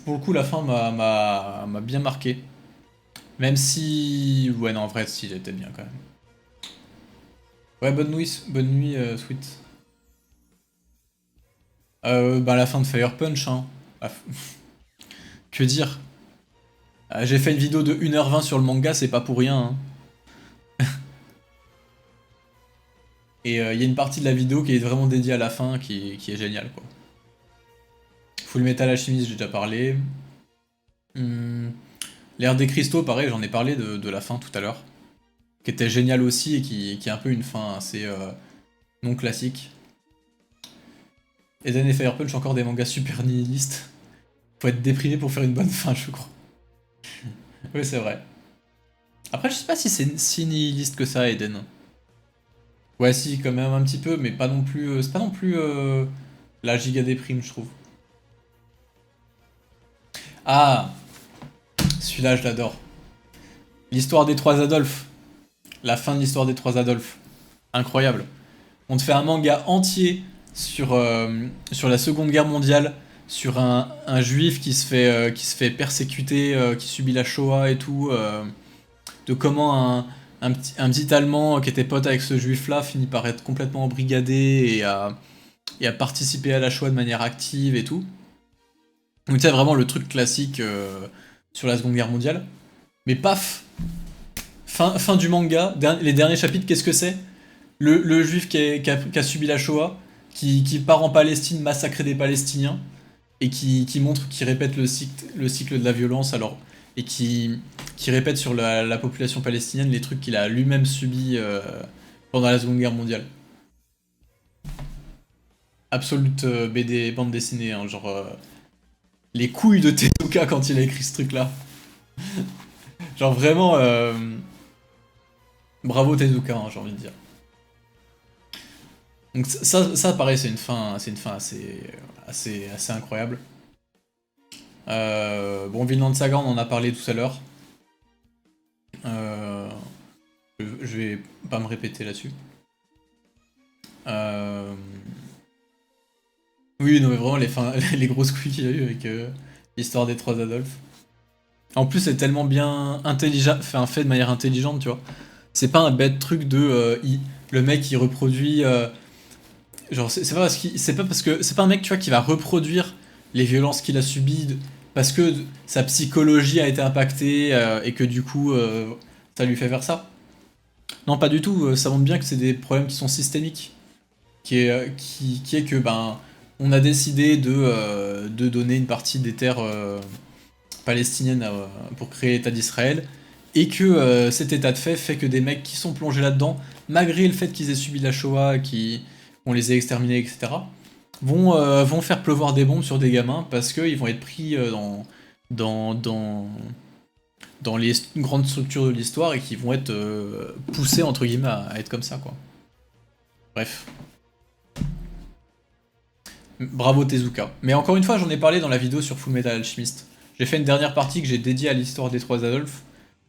Pour le coup, la fin m'a bien marqué. Même si... Ouais, non, en vrai, si, j'étais bien quand même. Ouais, bonne nuit Sweet. Bah, la fin de Fire Punch, hein. Que dire? J'ai fait une vidéo de 1h20 sur le manga, c'est pas pour rien, hein. Et il y a une partie de la vidéo qui est vraiment dédiée à la fin, qui est géniale, quoi. Full Metal Alchemist, j'ai déjà parlé. L'ère des cristaux, pareil, j'en ai parlé de la fin tout à l'heure. Qui était géniale aussi et qui est un peu une fin assez non classique. Eden et Fire Punch, encore des mangas super nihilistes. Faut être déprimé pour faire une bonne fin, je crois. Oui, c'est vrai. Après, je sais pas si c'est si nihiliste que ça, Eden. Ouais, si, quand même un petit peu, mais pas non plus. C'est pas non plus la giga déprime, je trouve. Ah, celui-là, je l'adore. L'histoire des trois Adolphes. La fin de l'histoire des trois Adolphes. Incroyable. On te fait un manga entier sur la Seconde Guerre mondiale, sur un juif qui se fait persécuter, qui subit la Shoah et tout, de comment un petit Allemand qui était pote avec ce juif-là finit par être complètement embrigadé et à participer à la Shoah de manière active et tout. Donc tu sais, vraiment le truc classique sur la Seconde Guerre mondiale. Mais paf, fin du manga, les derniers chapitres, qu'est-ce que c'est? Le juif qui a subi la Shoah, qui part en Palestine massacrer des Palestiniens, et qui montre, qui répète le cycle de la violence, alors, et qui répète sur la population palestinienne les trucs qu'il a lui-même subis pendant la Seconde Guerre mondiale. Absolute BD, bande dessinée, hein, genre... les couilles de Tezuka quand il a écrit ce truc-là. Genre vraiment... bravo Tezuka, hein, j'ai envie de dire. Donc ça pareil, c'est une fin assez incroyable. Bon, Vinland Saga, on en a parlé tout à l'heure. Je vais pas me répéter là-dessus. Oui, non mais vraiment les grosses couilles qu'il a eu avec l'histoire des trois Adolphes. En plus, c'est tellement bien intelligent, fait de manière intelligente, tu vois. C'est pas un bête truc de le mec il reproduit genre c'est pas parce que c'est pas un mec tu vois qui va reproduire les violences qu'il a subies parce que sa psychologie a été impactée et que du coup ça lui fait faire ça. Non, pas du tout, ça montre bien que c'est des problèmes qui sont systémiques qui est que ben on a décidé de donner une partie des terres palestiniennes pour créer l'État d'Israël et que cet état de fait que des mecs qui sont plongés là-dedans, malgré le fait qu'ils aient subi la Shoah, qu'on les ait exterminés, etc., vont faire pleuvoir des bombes sur des gamins parce qu'ils vont être pris dans, dans, dans les grandes structures de l'histoire et qui vont être poussés entre guillemets à être comme ça quoi. Bref. Bravo Tezuka. Mais encore une fois, j'en ai parlé dans la vidéo sur Fullmetal Alchemist. J'ai fait une dernière partie que j'ai dédiée à l'histoire des trois Adolphes,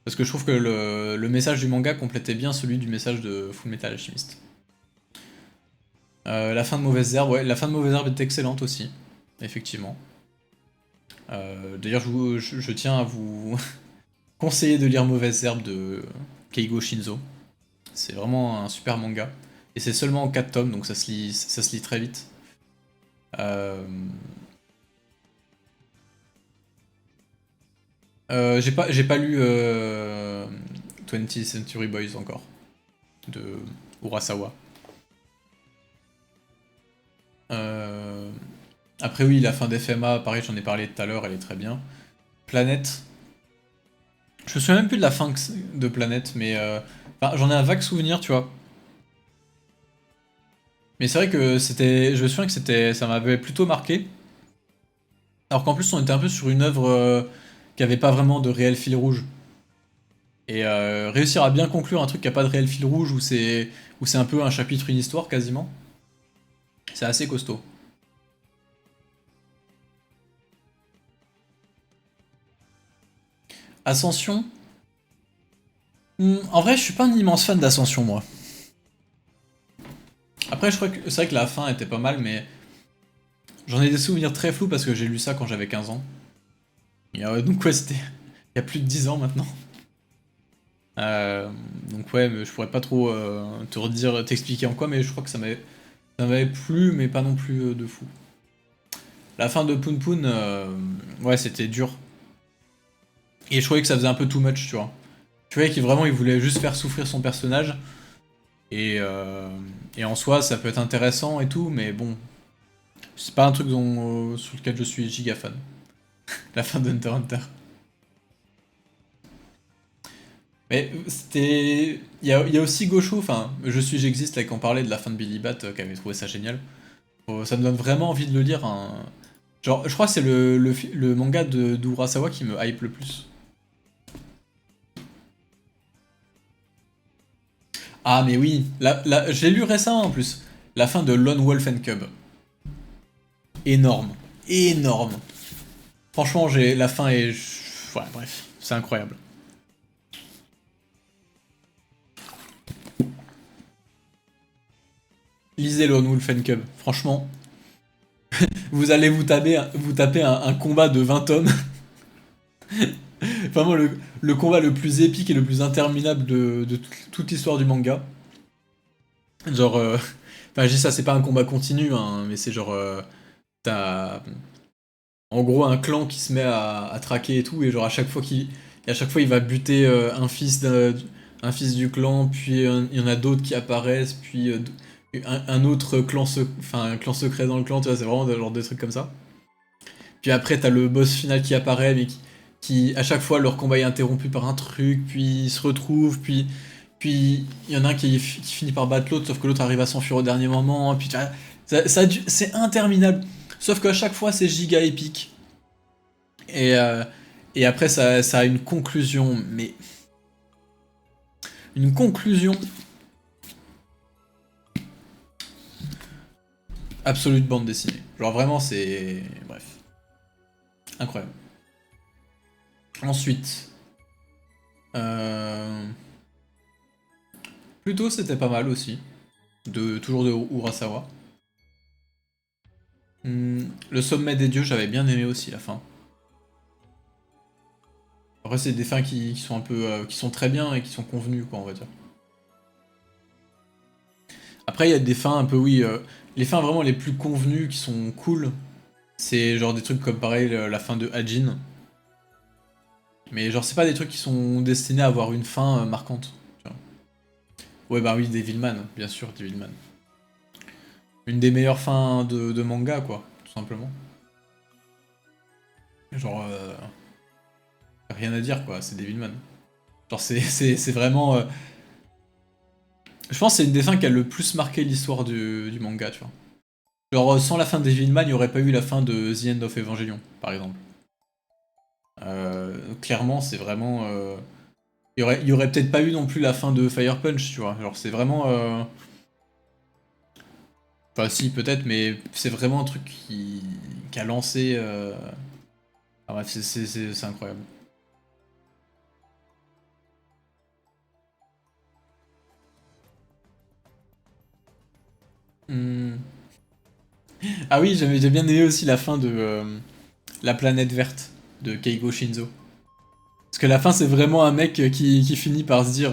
parce que je trouve que le message du manga complétait bien celui du message de Fullmetal Alchemist. La fin de Mauvaise Herbe, ouais, la fin de Mauvaise Herbe est excellente aussi, effectivement. D'ailleurs, je tiens à vous conseiller de lire Mauvaise Herbe de Keigo Shinzo. C'est vraiment un super manga. Et c'est seulement en 4 tomes, donc ça se lit très vite. J'ai pas lu 20th Century Boys encore, de Urasawa. Après oui, la fin d'FMA, pareil, j'en ai parlé tout à l'heure, elle est très bien. Planète. Je me souviens même plus de la fin de Planète, mais enfin, j'en ai un vague souvenir, tu vois. Mais c'est vrai que c'était, je me souviens que ça m'avait plutôt marqué. Alors qu'en plus, on était un peu sur une œuvre qui avait pas vraiment de réel fil rouge. Et réussir à bien conclure un truc qui a pas de réel fil rouge, où c'est un peu un chapitre, une histoire quasiment, c'est assez costaud. Ascension. En vrai, je suis pas un immense fan d'Ascension, moi. Après, je crois que c'est vrai que la fin était pas mal, mais j'en ai des souvenirs très flous parce que j'ai lu ça quand j'avais 15 ans. Donc ouais, c'était il y a plus de 10 ans maintenant. Euh, donc ouais, mais je pourrais pas trop te redire, t'expliquer en quoi, mais je crois que ça m'avait plu, mais pas non plus de fou. La fin de Poon Poon, ouais, c'était dur. Et je trouvais que ça faisait un peu too much, tu vois. Tu voyais qu'il vraiment il voulait juste faire souffrir son personnage. Et, euh, et en soi, ça peut être intéressant et tout, mais bon, c'est pas un truc sur lequel je suis giga fan. La fin de Hunter x Hunter. Mais c'était. Il y a aussi Gosho, enfin, j'existe, là, qui en parlait de la fin de Billy Bat, qui avait trouvé ça génial. Ça me donne vraiment envie de le lire. Hein. Genre, je crois que c'est le manga d'Urasawa qui me hype le plus. Ah, mais oui, j'ai lu récemment en plus. La fin de Lone Wolf and Cub. Énorme. Énorme. Franchement, la fin est. Ouais, bref, c'est incroyable. Lisez Lone Wolf and Cub. Franchement, vous allez vous taper un combat de 20 tomes. Vraiment le combat le plus épique et le plus interminable de toute l'histoire du manga. Genre, enfin, je dis ça, c'est pas un combat continu, hein, mais c'est genre, t'as en gros un clan qui se met à traquer et tout, et genre à chaque fois il va buter un fils du clan, puis il y en a d'autres qui apparaissent, puis un autre clan, enfin un clan secret dans le clan, tu vois, c'est vraiment genre des trucs comme ça. Puis après t'as le boss final qui apparaît, mais qui à chaque fois leur combat est interrompu par un truc, puis ils se retrouvent, puis il y en a un qui finit par battre l'autre, sauf que l'autre arrive à s'enfuir au dernier moment, puis tu vois, c'est interminable. Sauf qu'à chaque fois c'est giga épique. Et, euh, et après ça a une conclusion, mais une conclusion absolue de bande dessinée. Genre vraiment c'est... Bref. Incroyable. Ensuite... Euh... Plutôt c'était pas mal aussi. Toujours de Urasawa. Le sommet des dieux, j'avais bien aimé aussi la fin. Après, c'est des fins qui sont un peu, qui sont très bien et qui sont convenues, quoi, on va dire. Après, il y a des fins un peu, oui, les fins vraiment les plus convenues qui sont cool, c'est genre des trucs comme pareil, la fin de Hajin. Mais genre, c'est pas des trucs qui sont destinés à avoir une fin marquante. Tu vois. Ouais, bah oui, Devilman, bien sûr, Devilman. Une des meilleures fins de manga, quoi, tout simplement. Genre, rien à dire, quoi, c'est Devilman. Genre, c'est vraiment. Je pense que c'est une des fins qui a le plus marqué l'histoire du manga, tu vois. Genre, sans la fin de Devilman, il n'y aurait pas eu la fin de The End of Evangelion, par exemple. Clairement, c'est vraiment. Il y aurait peut-être pas eu non plus la fin de Fire Punch, tu vois. Genre, c'est vraiment. Enfin, si, peut-être, mais c'est vraiment un truc qui a lancé. Ah, bref, c'est incroyable. Hmm. Ah oui, j'ai bien aimé aussi la fin de La planète verte de Keigo Shinzo. Parce que la fin, c'est vraiment un mec qui finit par se dire.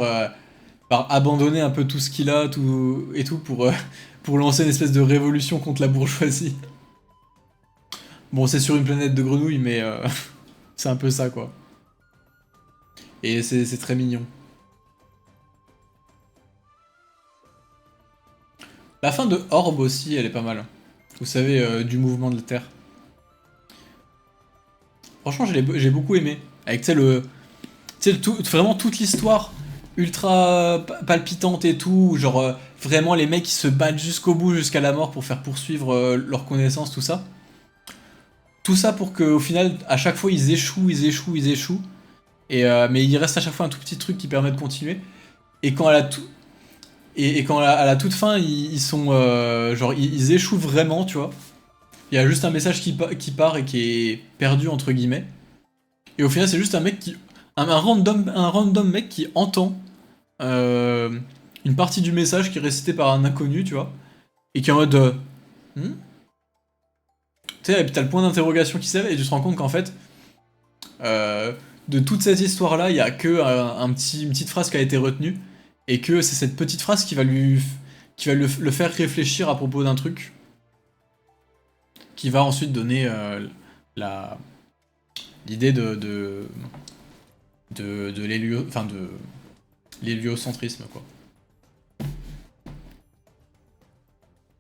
Par abandonner un peu tout ce qu'il a tout, et tout pour lancer une espèce de révolution contre la bourgeoisie. Bon, c'est sur une planète de grenouilles, mais c'est un peu ça, quoi. Et c'est très mignon. La fin de Orb aussi, elle est pas mal. Vous savez, du mouvement de la Terre. Franchement, j'ai beaucoup aimé. Avec, tu sais, vraiment toute l'histoire ultra palpitante et tout. Genre, vraiment, les mecs qui se battent jusqu'au bout, jusqu'à la mort pour faire poursuivre leur connaissance, tout ça. Tout ça pour qu'au final, à chaque fois, ils échouent, ils échouent, ils échouent. Mais il reste à chaque fois un tout petit truc qui permet de continuer. Et quand à la, tout- et quand à la toute fin, ils sont genre ils échouent vraiment, tu vois. Il y a juste un message qui part et qui est perdu entre guillemets. Et au final, c'est juste un mec un random mec qui entend euh, une partie du message qui est récité par un inconnu, tu vois, et qui est en mode Hmm. Tu sais, et puis t'as le point d'interrogation qui s'élève et tu te rends compte qu'en fait, euh, de toute cette histoire-là, il y a que une petite phrase qui a été retenue, et que c'est cette petite phrase qui va le faire réfléchir à propos d'un truc, qui va ensuite donner la l'idée de l'héliocentrisme, quoi.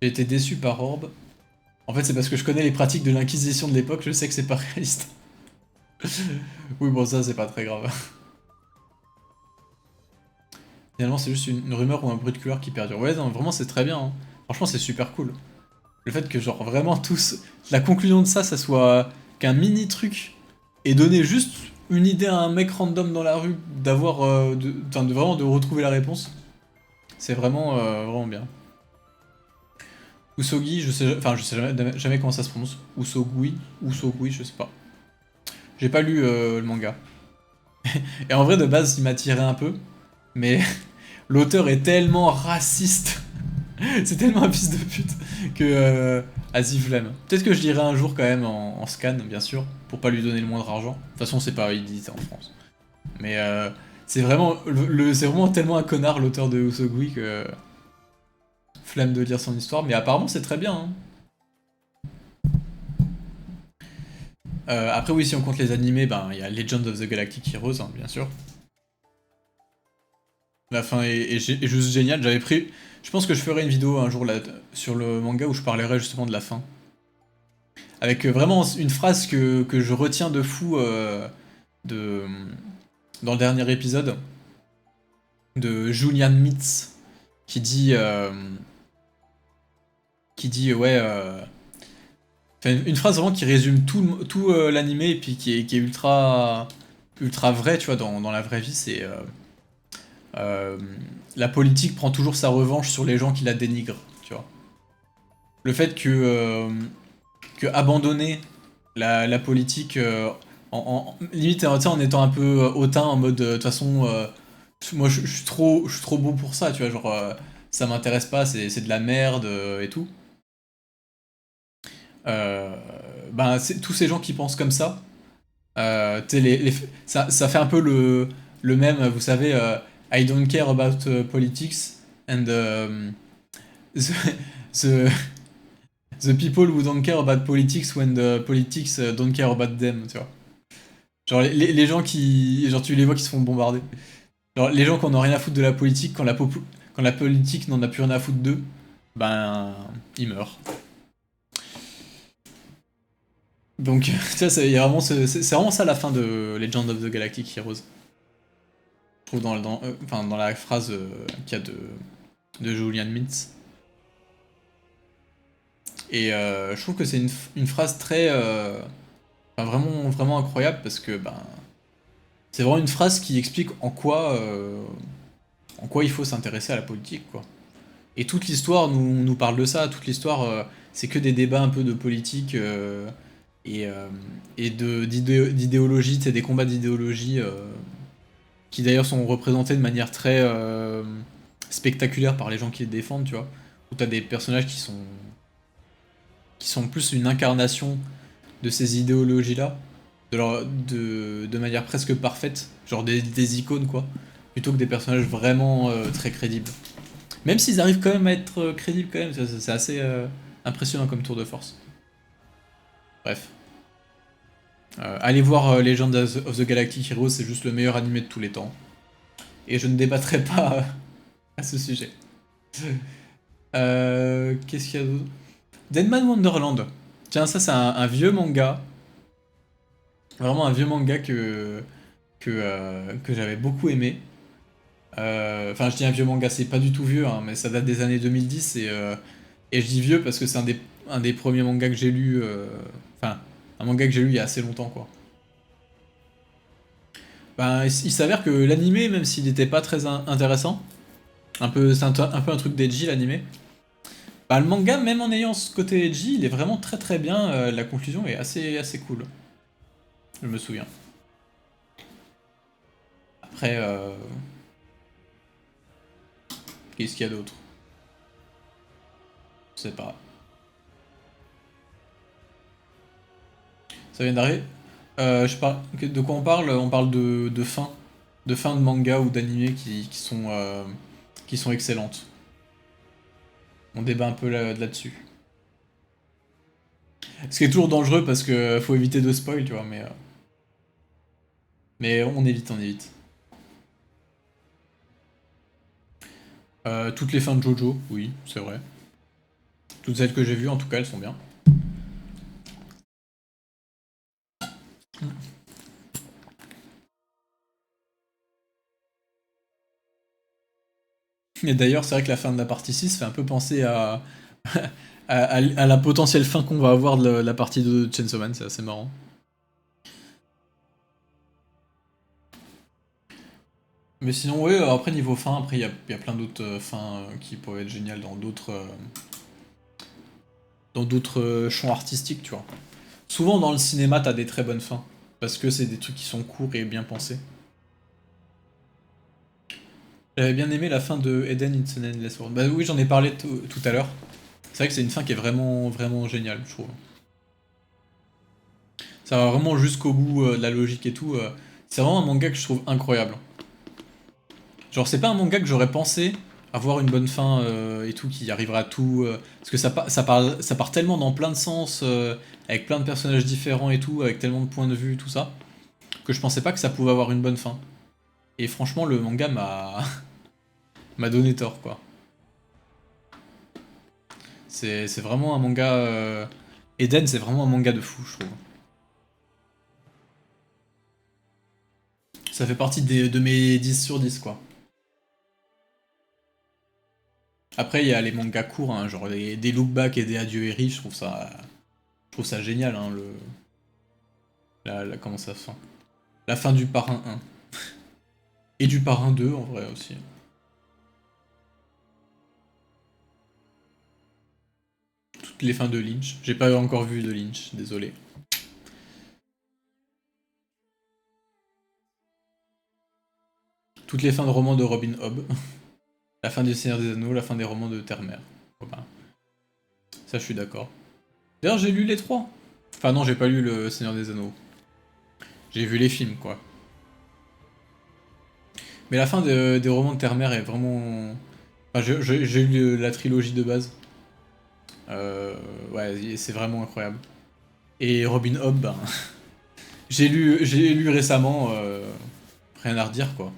J'ai été déçu par Orb. En fait, c'est parce que je connais les pratiques de l'Inquisition de l'époque, je sais que c'est pas réaliste. Oui, bon, ça, c'est pas très grave. Finalement, c'est juste une rumeur ou un bruit de couleur qui perdure. Ouais, non, vraiment, c'est très bien, hein. Franchement, c'est super cool. Le fait que, genre, vraiment, tous. La conclusion de ça, ça soit qu'un mini truc et donner juste une idée à un mec random dans la rue d'avoir. Enfin, de vraiment de retrouver la réponse, c'est vraiment bien. Usogi, je sais jamais comment ça se prononce. Usogui, je sais pas. J'ai pas lu le manga. Et en vrai, de base, il m'attirait un peu, mais l'auteur est tellement raciste. C'est tellement un fils de pute que vas-y flemme. Peut-être que je lirai un jour quand même en scan, bien sûr, pour pas lui donner le moindre argent. De toute façon, c'est pas édité en France. Mais c'est vraiment tellement un connard l'auteur de Usogui que flemme de lire son histoire. Mais apparemment, c'est très bien, hein. Après, oui, si on compte les animés, ben il y a Legend of the Galactic Heroes, hein, bien sûr. La fin est juste géniale. Je pense que je ferai une vidéo un jour là, sur le manga où je parlerai justement de la fin. Avec vraiment une phrase que je retiens de fou de, dans le dernier épisode de Julian Mitz qui dit ouais. Enfin, une phrase vraiment qui résume tout l'animé et puis qui est ultra vrai, tu vois, dans la vraie vie, c'est euh, la politique prend toujours sa revanche sur les gens qui la dénigrent, tu vois. Le fait que abandonner la politique limite tu sais, en étant un peu hautain en mode de toute façon moi je suis trop bon pour ça, tu vois, genre ça m'intéresse pas, c'est de la merde et tout. Euh, ben c'est tous ces gens qui pensent comme ça. Tu sais, ça fait un peu le même, vous savez, I don't care about politics and The, the, the people who don't care about politics when the politics don't care about them, tu vois. Genre les gens qui... Genre tu les vois qui se font bombarder. Genre les gens qui en ont rien à foutre de la politique, quand la politique n'en a plus rien à foutre d'eux, ben... ils meurent. Donc, tu vois, il y a vraiment c'est vraiment ça la fin de Legend of the Galactic Heroes. Je trouve enfin, dans la phrase qu'il y a de Julian Mintz. Et je trouve que c'est une phrase très... enfin, vraiment, vraiment incroyable parce que ben, c'est vraiment une phrase qui explique en quoi il faut s'intéresser à la politique, quoi. Et toute l'histoire nous parle de ça. Toute l'histoire, c'est que des débats un peu de politique et, euh, et d'idéologie, c'est des combats d'idéologie qui d'ailleurs sont représentés de manière très spectaculaire par les gens qui les défendent, tu vois. Où t'as des personnages qui sont plus une incarnation de ces idéologies-là, de manière presque parfaite, genre des icônes, quoi, plutôt que des personnages vraiment très crédibles. Même s'ils arrivent quand même à être crédibles quand même, c'est assez impressionnant comme tour de force. Bref. Allez voir Legend of the Galactic Heroes, c'est juste le meilleur animé de tous les temps. Et je ne débattrai pas à ce sujet. Qu'est-ce qu'il y a d'autre? Deadman Wonderland. Tiens, ça c'est un vieux manga. Vraiment un vieux manga que j'avais beaucoup aimé. Enfin, je dis un vieux manga, c'est pas du tout vieux, hein, mais ça date des années 2010 et je dis vieux parce que c'est un des premiers mangas que j'ai lu. Enfin, un manga que j'ai lu il y a assez longtemps, quoi. Ben, il s'avère que l'animé, même s'il n'était pas très intéressant, c'est un peu un truc d'edgy l'animé. Bah, le manga, même en ayant ce côté edgy, il est vraiment très très bien. La conclusion est assez cool. Je me souviens. Après, qu'est-ce qu'il y a d'autre? Je sais pas. Ça vient d'arriver. De quoi on parle? On parle de fin. De fin de manga ou d'animé qui sont excellentes. On débat un peu là-dessus. Ce qui est toujours dangereux parce que faut éviter de spoil, tu vois, mais on évite, on évite. Toutes les fins de Jojo, oui, c'est vrai. Toutes celles que j'ai vues, en tout cas, elles sont bien. Et d'ailleurs, c'est vrai que la fin de la partie 6 fait un peu penser à la potentielle fin qu'on va avoir de la partie de Chainsaw Man, c'est assez marrant. Mais sinon, ouais, après niveau fin, après il y a plein d'autres fins qui pourraient être géniales dans d'autres champs artistiques, tu vois. Souvent dans le cinéma, t'as des très bonnes fins. Parce que c'est des trucs qui sont courts et bien pensés. J'avais bien aimé la fin de Eden It's an Endless World. Bah oui, j'en ai parlé tout à l'heure. C'est vrai que c'est une fin qui est vraiment, vraiment géniale, je trouve. Ça va vraiment jusqu'au bout de la logique et tout. C'est vraiment un manga que je trouve incroyable. Genre, c'est pas un manga que j'aurais pensé avoir une bonne fin et tout, qui arrivera à tout. Parce que ça part tellement dans plein de sens, avec plein de personnages différents et tout, avec tellement de points de vue, tout ça, que je pensais pas que ça pouvait avoir une bonne fin. Et franchement, le manga m'a donné tort, quoi. C'est vraiment un manga. Eden, c'est vraiment un manga de fou, je trouve. Ça fait partie de mes 10 sur 10, quoi. Après, il y a les mangas courts, hein, genre des Look Back et des Adieu Eri, je trouve ça génial, hein, comment ça se fait. La fin du Parrain 1. Et du Parrain 2, en vrai, aussi. Toutes les fins de Lynch. J'ai pas encore vu de Lynch, désolé. Toutes les fins de romans de Robin Hobb. La fin du Seigneur des Anneaux, la fin des romans de Terre-Mère. Oh ben, ça, je suis d'accord. D'ailleurs, j'ai lu les trois. Enfin, non, j'ai pas lu Le Seigneur des Anneaux. J'ai vu les films, quoi. Mais la fin des romans de Terre-Mère est vraiment. Enfin, j'ai lu la trilogie de base. Ouais, c'est vraiment incroyable. Et Robin Hood, ben, j'ai lu récemment, rien à redire quoi.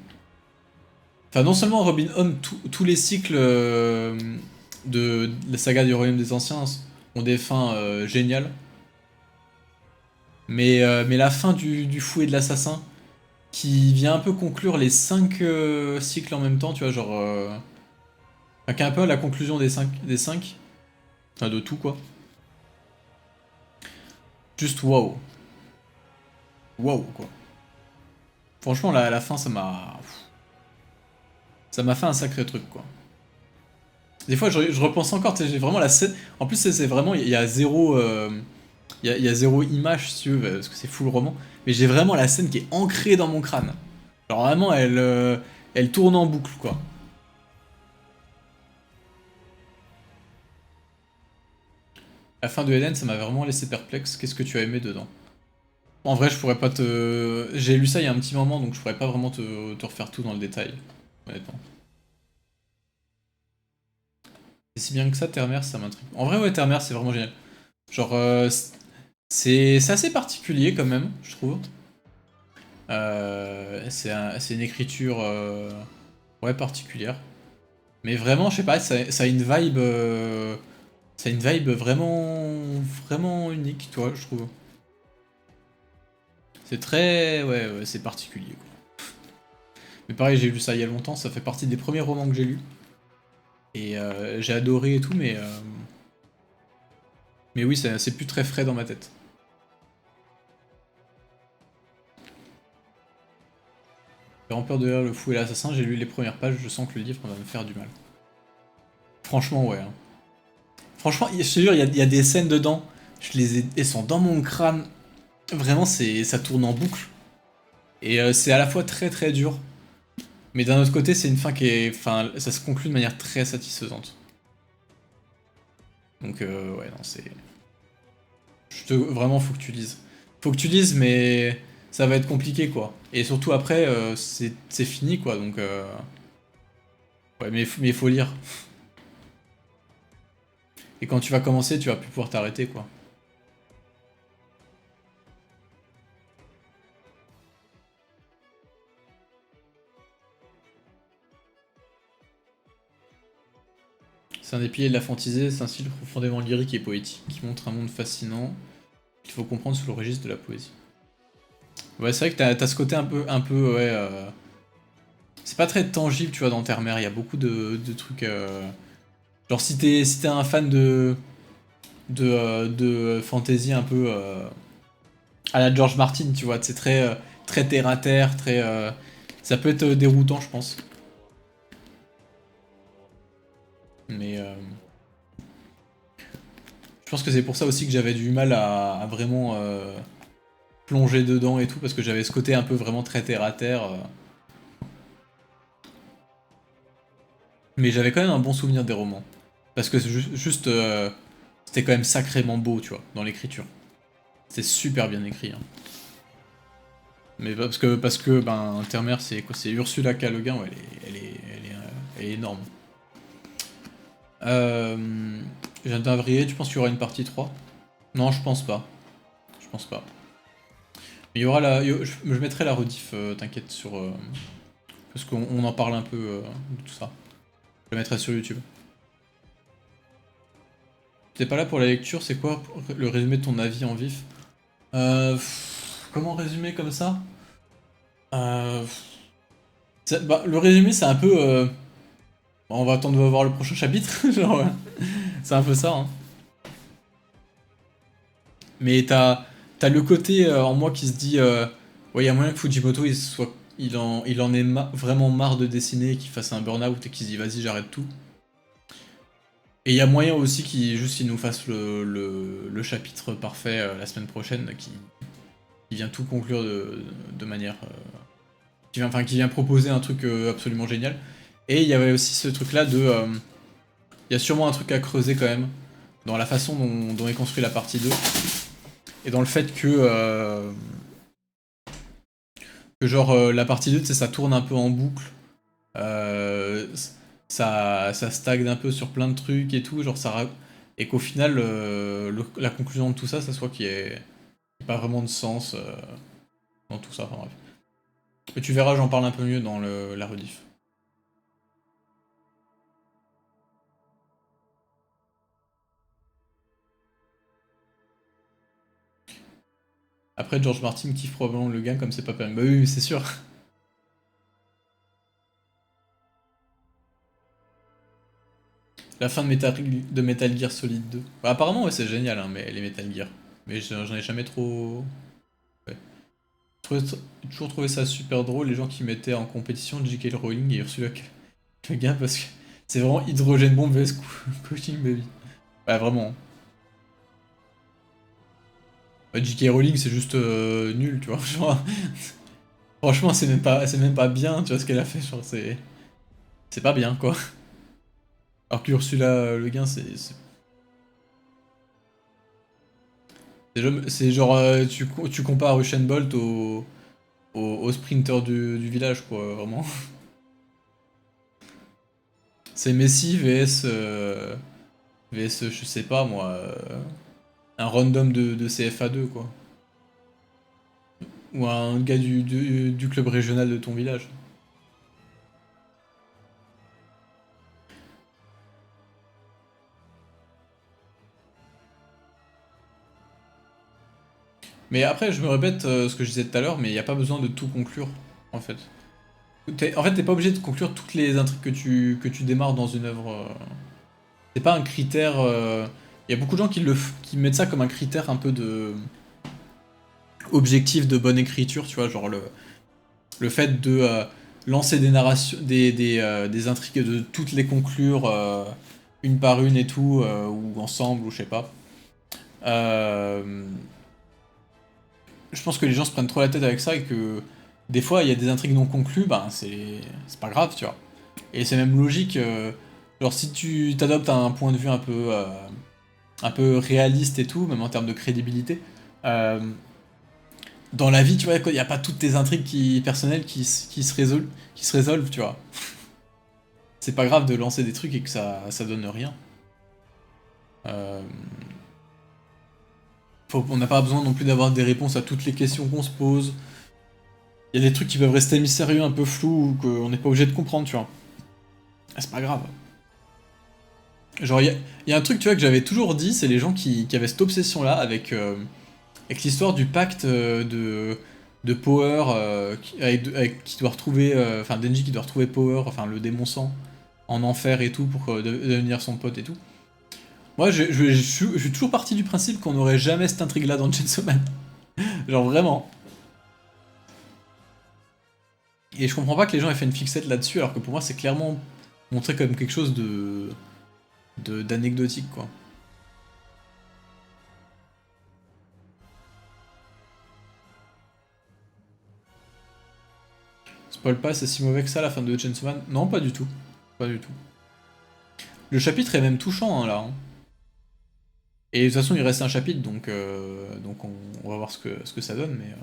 Enfin, non seulement Robin Hood, tous les cycles de la saga du Royaume des Anciens ont des fins géniales, mais la fin du fou et de l'assassin, qui vient un peu conclure les 5 cycles en même temps, tu vois, genre... enfin, qui est un peu la conclusion des 5, enfin de tout quoi. Juste waouh. Waouh quoi. Franchement, la fin, ça m'a fait un sacré truc quoi. Des fois, je repense encore, tu sais, j'ai vraiment la scène... En plus, c'est vraiment, il y a zéro... il y a zéro image, si tu veux, parce que c'est full roman. Mais j'ai vraiment la scène qui est ancrée dans mon crâne. Genre vraiment, elle tourne en boucle, quoi. La fin de Hélène, ça m'a vraiment laissé perplexe. Qu'est-ce que tu as aimé dedans? En vrai, je pourrais pas te... J'ai lu ça il y a un petit moment, donc je pourrais pas vraiment te refaire tout dans le détail, honnêtement. Et si bien que ça, Terre-Mère, ça m'intrigue. En vrai, ouais, Terre-Mère, c'est vraiment génial. Genre, c'est assez particulier quand même, je trouve. C'est une écriture ouais, particulière. Mais vraiment, je sais pas, ça a une vibe. Ça a une vibe vraiment unique, toi, je trouve. C'est très. Ouais, c'est particulier, quoi. Mais pareil, j'ai lu ça il y a longtemps, ça fait partie des premiers romans que j'ai lus. Et j'ai adoré et tout, mais oui, c'est plus très frais dans ma tête. Le Rampeur de l'air, le fou et l'assassin, j'ai lu les premières pages, je sens que le livre va me faire du mal. Franchement, ouais. Hein. Franchement, je te jure, il y a des scènes dedans, elles sont dans mon crâne. Vraiment, ça tourne en boucle. Et c'est à la fois très très dur, mais d'un autre côté, c'est une fin qui est. Enfin, ça se conclut de manière très satisfaisante. Donc, ouais, non, c'est. Vraiment, faut que tu lises. Faut que tu lises, mais ça va être compliqué, quoi. Et surtout après, c'est fini, quoi. Donc, ouais, mais il faut lire. Et quand tu vas commencer, tu vas plus pouvoir t'arrêter, quoi. C'est un des piliers de la fantasy, c'est un style profondément lyrique et poétique qui montre un monde fascinant qu'il faut comprendre sous le registre de la poésie. Ouais, c'est vrai que t'as ce côté un peu, ouais. C'est pas très tangible, tu vois, dans Terre-Mère. Il y a beaucoup de trucs. Genre, si t'es un fan de fantasy un peu à la George Martin, tu vois, c'est très, très terre à terre, très. Ça peut être déroutant, je pense. Mais je pense que c'est pour ça aussi que j'avais du mal à vraiment plonger dedans et tout, parce que j'avais ce côté un peu vraiment très terre à terre. Mais j'avais quand même un bon souvenir des romans. Parce que juste, c'était quand même sacrément beau, tu vois, dans l'écriture. C'est super bien écrit. Hein. Mais parce que ben, Intermère, c'est quoi? C'est Ursula K. Le Guin, ouais, elle est énorme. Jeanne d'Avrier, tu penses qu'il y aura une partie 3? Non, je pense pas. Je pense pas. Mais il y aura je mettrai la rediff, t'inquiète, sur... parce qu'on en parle un peu de tout ça. Je la mettrai sur YouTube. T'es pas là pour la lecture, c'est quoi le résumé de ton avis en vif? Comment résumer comme ça? Euh, bah, le résumé, c'est un peu... on va attendre de voir le prochain chapitre, genre, c'est un peu ça. Hein. Mais t'as le côté en moi qui se dit, ouais, il y a moyen que Fujimoto il en ait vraiment marre de dessiner, qu'il fasse un burn-out et qu'il se dit, vas-y, j'arrête tout. Et il y a moyen aussi qu'il nous fasse le chapitre parfait la semaine prochaine, qui vient tout conclure de manière, qui vient proposer un truc absolument génial. Et il y avait aussi ce truc-là de, il y a sûrement un truc à creuser quand même dans la façon dont est construit la partie 2. Et dans le fait que genre la partie 2, tu sais, ça tourne un peu en boucle. Euh, ça stagne un peu sur plein de trucs et tout, genre et qu'au final, la conclusion de tout ça, ça soit qu'il n'y ait pas vraiment de sens dans tout ça, enfin bref. Mais tu verras, j'en parle un peu mieux dans la rediff. Après, George Martin kiffe probablement le gain comme c'est pas permis. Bah oui, mais c'est sûr. La fin de Metal Gear Solid 2. Bah, apparemment, ouais, c'est génial, hein, mais les Metal Gear. Mais j'en ai jamais trop. Ouais. J'ai toujours trouvé ça super drôle, les gens qui mettaient en compétition J.K. Rowling et Ursula Le Guin, parce que c'est vraiment Hydrogène Bomb vs Coaching Baby. Ouais, vraiment. Bah, J.K. Rowling, c'est juste nul, tu vois. Genre, franchement, c'est même pas bien, tu vois, ce qu'elle a fait. Genre, c'est pas bien, quoi. Alors qu'Ursula Le Guin, c'est genre, tu compares Usain Bolt au sprinter du village, quoi, vraiment. C'est Messi vs, je sais pas moi, un random de CFA2, quoi. Ou un gars du club régional de ton village. Mais après, je me répète ce que je disais tout à l'heure, mais il n'y a pas besoin de tout conclure, en fait. En fait, t'es pas obligé de conclure toutes les intrigues que tu démarres dans une œuvre. C'est pas un critère. Il y a beaucoup de gens qui mettent ça comme un critère un peu de objectif de bonne écriture, tu vois, genre le fait de lancer des narrations, des intrigues et de toutes les conclure une par une et tout, ou ensemble, ou je sais pas. Euh, je pense que les gens se prennent trop la tête avec ça et que des fois il y a des intrigues non conclues, ben c'est pas grave, tu vois. Et c'est même logique. Genre si tu t'adoptes un point de vue un peu réaliste et tout, même en termes de crédibilité, euh, dans la vie, tu vois, il n'y a pas toutes tes intrigues personnelles qui se résolvent, tu vois. C'est pas grave de lancer des trucs et que ça donne rien. Euh, on n'a pas besoin non plus d'avoir des réponses à toutes les questions qu'on se pose. Il y a des trucs qui peuvent rester mystérieux, un peu flous, ou qu'on n'est pas obligé de comprendre, tu vois. Ah, c'est pas grave. Genre, il y a un truc, tu vois, que j'avais toujours dit, c'est les gens qui avaient cette obsession-là avec l'histoire du pacte de Power, qui doit retrouver, enfin Denji qui doit retrouver Power, enfin le démon sang, en enfer et tout, pour devenir son pote et tout. Moi, je suis toujours parti du principe qu'on n'aurait jamais cette intrigue-là dans Chainsaw Man. Genre vraiment. Et je comprends pas que les gens aient fait une fixette là-dessus, alors que pour moi, c'est clairement montré comme quelque chose d'anecdotique, quoi. Spoil pas, c'est si mauvais que ça la fin de Chainsaw Man? Non, pas du tout. Pas du tout. Le chapitre est même touchant, hein, là, hein. Et de toute façon, il reste un chapitre, donc on va voir ce que ça donne, mais...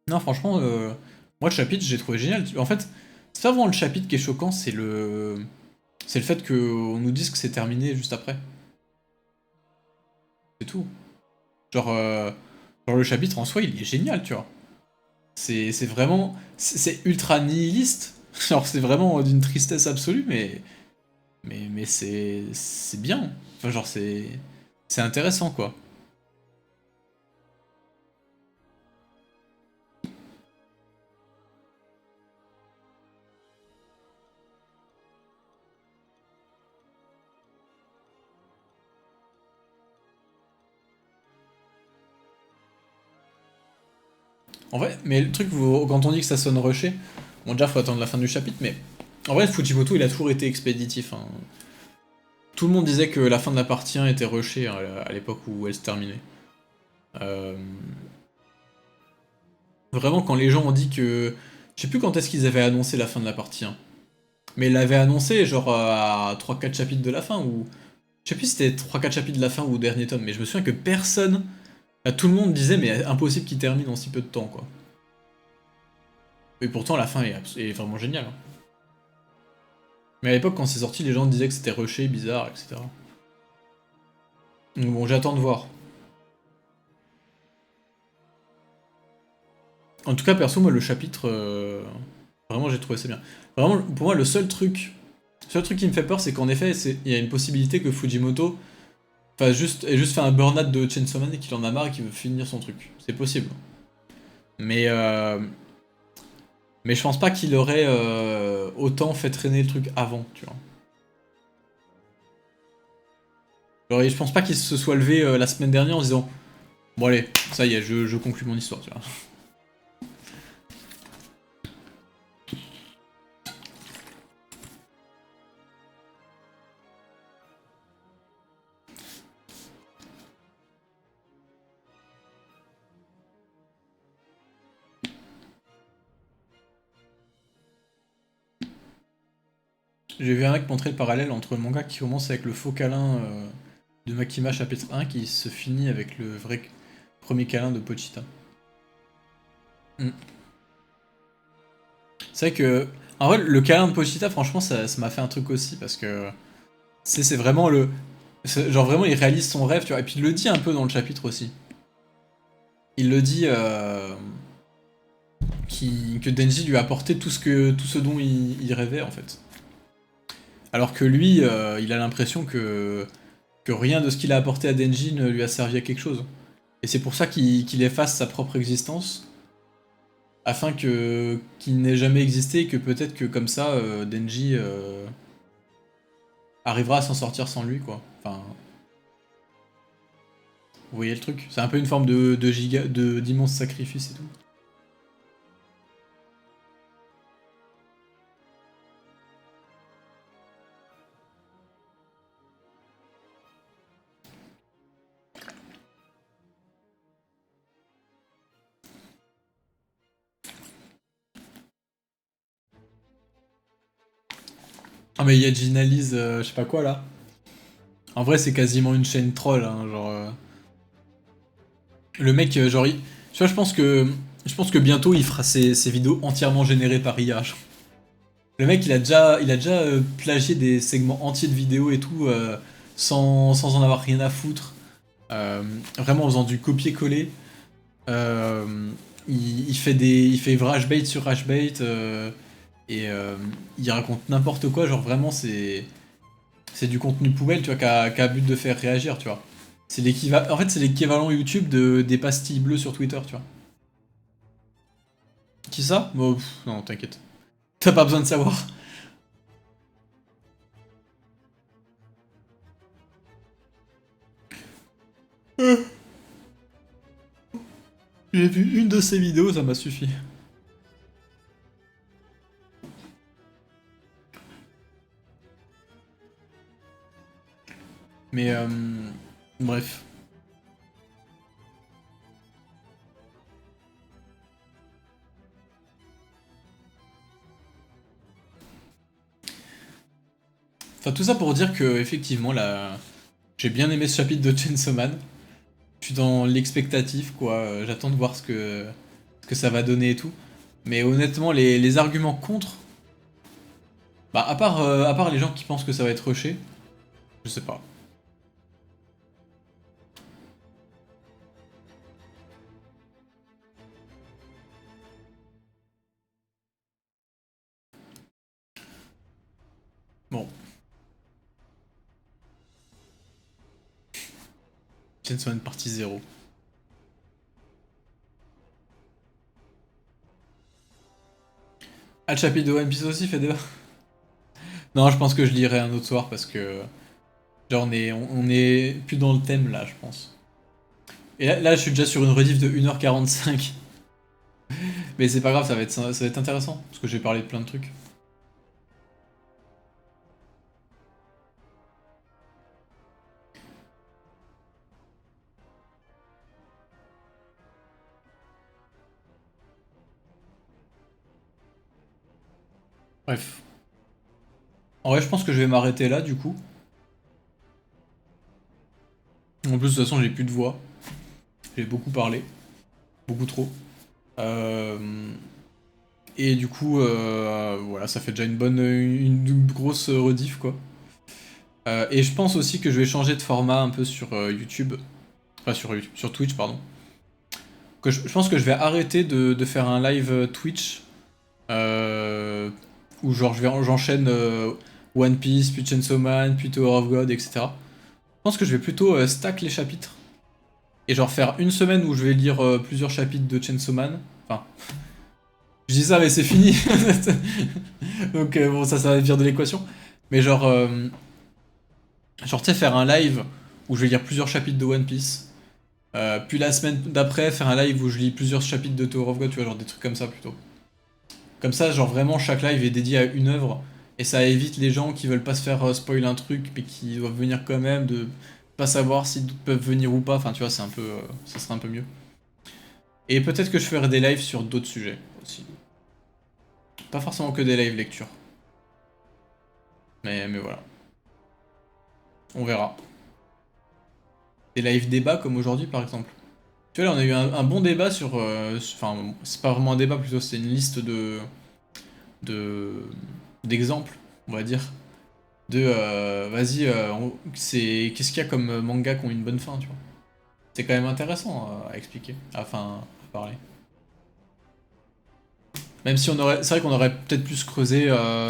Non, franchement, moi, le chapitre, j'ai trouvé génial. En fait, c'est pas vraiment le chapitre qui est choquant, c'est le fait qu'on nous dise que c'est terminé juste après. C'est tout. Genre, genre, le chapitre en soi, il est génial, tu vois. C'est vraiment... C'est ultra nihiliste. Genre, c'est vraiment d'une tristesse absolue, mais c'est bien. Enfin, genre, c'est intéressant, quoi. En vrai, mais le truc, quand on dit que ça sonne rushé, bon, déjà, faut attendre la fin du chapitre, mais en vrai, Fujimoto, il a toujours été expéditif, hein. Tout le monde disait que la fin de la partie 1 était rushée, hein, à l'époque où elle se terminait. Euh, Vraiment, quand les gens ont dit que. Je sais plus quand est-ce qu'ils avaient annoncé la fin de la partie 1. Mais ils l'avaient annoncé, genre à 3-4 chapitres de la fin, ou. Je sais plus si c'était 3-4 chapitres de la fin ou au dernier tome, mais je me souviens que tout le monde disait, mais impossible qu'il termine en si peu de temps, quoi. Et pourtant, la fin est vraiment géniale. Hein. Mais à l'époque, quand c'est sorti, les gens disaient que c'était rushé, bizarre, etc. Donc bon, j'attends de voir. En tout cas, perso, moi, le chapitre... vraiment, j'ai trouvé ça bien. Vraiment, pour moi, le seul truc qui me fait peur, c'est qu'en effet, il y a une possibilité que Fujimoto ait juste fait un burn-out de Chainsaw Man et qu'il en a marre et qu'il veut finir son truc. C'est possible. Mais, mais je pense pas qu'il aurait autant fait traîner le truc avant, tu vois. Genre, je pense pas qu'il se soit levé la semaine dernière en se disant bon allez, ça y est, je conclue mon histoire, tu vois. J'ai vu un mec montrer le parallèle entre le manga qui commence avec le faux câlin de Makima chapitre 1 qui se finit avec le vrai premier câlin de Pochita. Mm. C'est vrai que. En vrai, le câlin de Pochita, franchement, ça m'a fait un truc aussi parce que. C'est vraiment le. Genre vraiment, il réalise son rêve, tu vois. Et puis il le dit un peu dans le chapitre aussi. Il le dit que Denji lui a apporté tout ce dont il rêvait en fait. Alors que lui, il a l'impression que rien de ce qu'il a apporté à Denji ne lui a servi à quelque chose. Et c'est pour ça qu'il efface sa propre existence, afin qu'il n'ait jamais existé, et que peut-être que comme ça, Denji arrivera à s'en sortir sans lui, quoi. Enfin, vous voyez le truc? C'est un peu une forme d'immense sacrifice et tout. Ah mais il y a Ginalyse, je sais pas quoi là. En vrai, c'est quasiment une chaîne troll, hein, genre. Le mec, genre, tu vois, je pense que bientôt il fera ses vidéos entièrement générées par IA. Genre. Le mec, il a déjà plagié des segments entiers de vidéos et tout, sans en avoir rien à foutre. Vraiment en faisant du copier-coller. Il fait rage-bait sur rage-bait. Et il raconte n'importe quoi, genre vraiment c'est du contenu poubelle, tu vois, qui a but de faire réagir, tu vois. C'est l'équivalent, en fait, c'est l'équivalent YouTube des pastilles bleues sur Twitter, tu vois. Qui ça? Bon, non, t'inquiète. T'as pas besoin de savoir. J'ai vu une de ces vidéos, ça m'a suffi. Mais bref. Enfin, tout ça pour dire que, effectivement, là, j'ai bien aimé ce chapitre de Chainsaw Man. Je suis dans l'expectative, quoi. J'attends de voir ce que ça va donner et tout. Mais honnêtement, les arguments contre, bah, à part les gens qui pensent que ça va être rushé, je sais pas. Bon, Chainsaw Man partie 0. Ah, le chapitre de One Piece aussi fait débat. Non, je pense que je lirai un autre soir parce que, genre, on est plus dans le thème là, je pense. Et là, je suis déjà sur une rediff de 1h45. Mais c'est pas grave, ça va être intéressant parce que j'ai parlé de plein de trucs. Bref. En vrai, je pense que je vais m'arrêter là du coup. En plus, de toute façon, j'ai plus de voix. J'ai beaucoup parlé. Beaucoup trop. Euh, Et du coup, voilà, ça fait déjà une grosse rediff, quoi. Et je pense aussi que je vais changer de format un peu sur YouTube. Enfin, sur Twitch, pardon. Je pense que je vais arrêter de faire un live Twitch. Où genre j'enchaîne One Piece, puis Chainsaw Man, puis Tower of God, etc. Je pense que je vais plutôt stack les chapitres. Et genre faire une semaine où je vais lire plusieurs chapitres de Chainsaw Man. Enfin, je dis ça mais c'est fini. Donc bon, ça va vire de l'équation. Mais genre tu sais, faire un live où je vais lire plusieurs chapitres de One Piece. Puis la semaine d'après, faire un live où je lis plusieurs chapitres de Tower of God, tu vois, genre des trucs comme ça plutôt. Comme ça, genre vraiment, chaque live est dédié à une œuvre, et ça évite les gens qui veulent pas se faire spoil un truc, mais qui doivent venir quand même, de pas savoir s'ils peuvent venir ou pas, enfin tu vois, c'est un peu, ça serait un peu mieux. Et peut-être que je ferai des lives sur d'autres sujets aussi. Pas forcément que des lives lecture. Mais voilà, on verra. Des lives débats comme aujourd'hui par exemple. Tu vois là, on a eu un bon débat sur... Enfin, c'est pas vraiment un débat, plutôt c'est une liste de d'exemples, on va dire. Vas-y, qu'est-ce qu'il y a comme manga qui ont une bonne fin, tu vois. C'est quand même intéressant à expliquer, enfin, à parler. Même si c'est vrai qu'on aurait peut-être pu se creuser,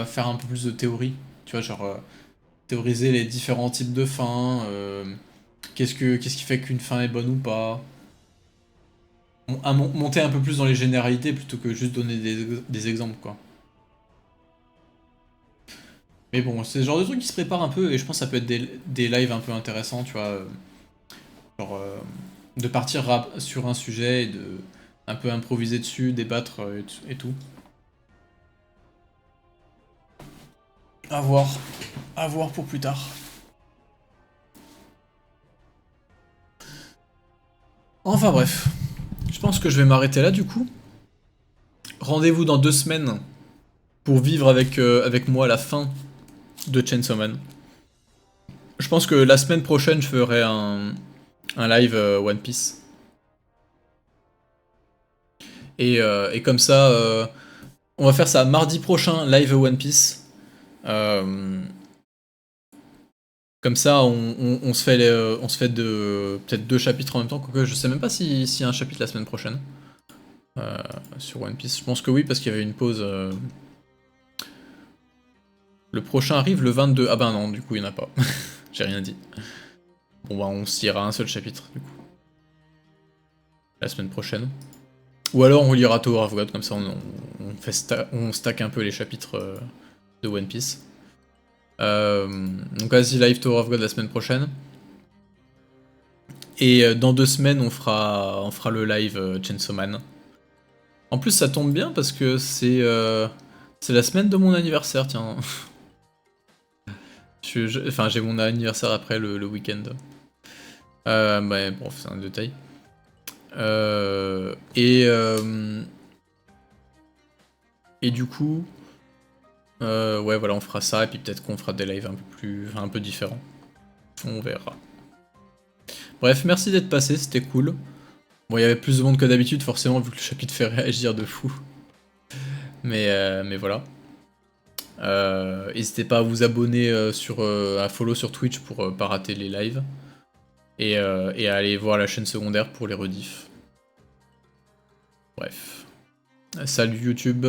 faire un peu plus de théorie, tu vois, genre théoriser les différents types de fins, qu'est-ce qui fait qu'une fin est bonne ou pas. Monter un peu plus dans les généralités plutôt que juste donner des exemples, quoi. Mais bon, c'est le genre de truc qui se prépare un peu et je pense que ça peut être des lives un peu intéressants, tu vois. Genre, de partir sur un sujet et de un peu improviser dessus, débattre et tout. À voir. À voir pour plus tard. Enfin bref. Je pense que je vais m'arrêter là du coup. Rendez-vous dans 2 semaines pour vivre avec moi la fin de Chainsaw Man. Je pense que la semaine prochaine, je ferai un live One Piece. Et comme ça, on va faire ça mardi prochain, live One Piece. Euh, Comme ça, on se fait, on se fait peut-être 2 chapitres en même temps. Quoique je sais même pas s'il y a un chapitre la semaine prochaine euh, sur One Piece. Je pense que oui, parce qu'il y avait une pause. Le prochain arrive le 22. Ah bah non, du coup, il n'y en a pas. J'ai rien dit. Bon bah, on s'y ira un seul chapitre, du coup. La semaine prochaine. Ou alors on lira Tower of God, comme ça on stack un peu les chapitres de One Piece. Donc vas-y, live Tower of God la semaine prochaine. Et dans 2 semaines, on fera le live Chainsaw Man. En plus, ça tombe bien parce que c'est la semaine de mon anniversaire, tiens. Enfin, j'ai mon anniversaire après le week-end. Bah, bon, c'est un détail. Euh, et, euh, et du coup, ouais, voilà, on fera ça. Et puis peut-être qu'on fera des lives un peu différents. On verra. Bref, merci d'être passé, c'était cool. Bon, il y avait plus de monde que d'habitude, forcément, vu que le chapitre fait réagir de fou. Mais voilà. N'hésitez pas à vous abonner à follow sur Twitch pour pas rater les lives. Et à aller voir la chaîne secondaire pour les rediffs. Bref. Salut YouTube.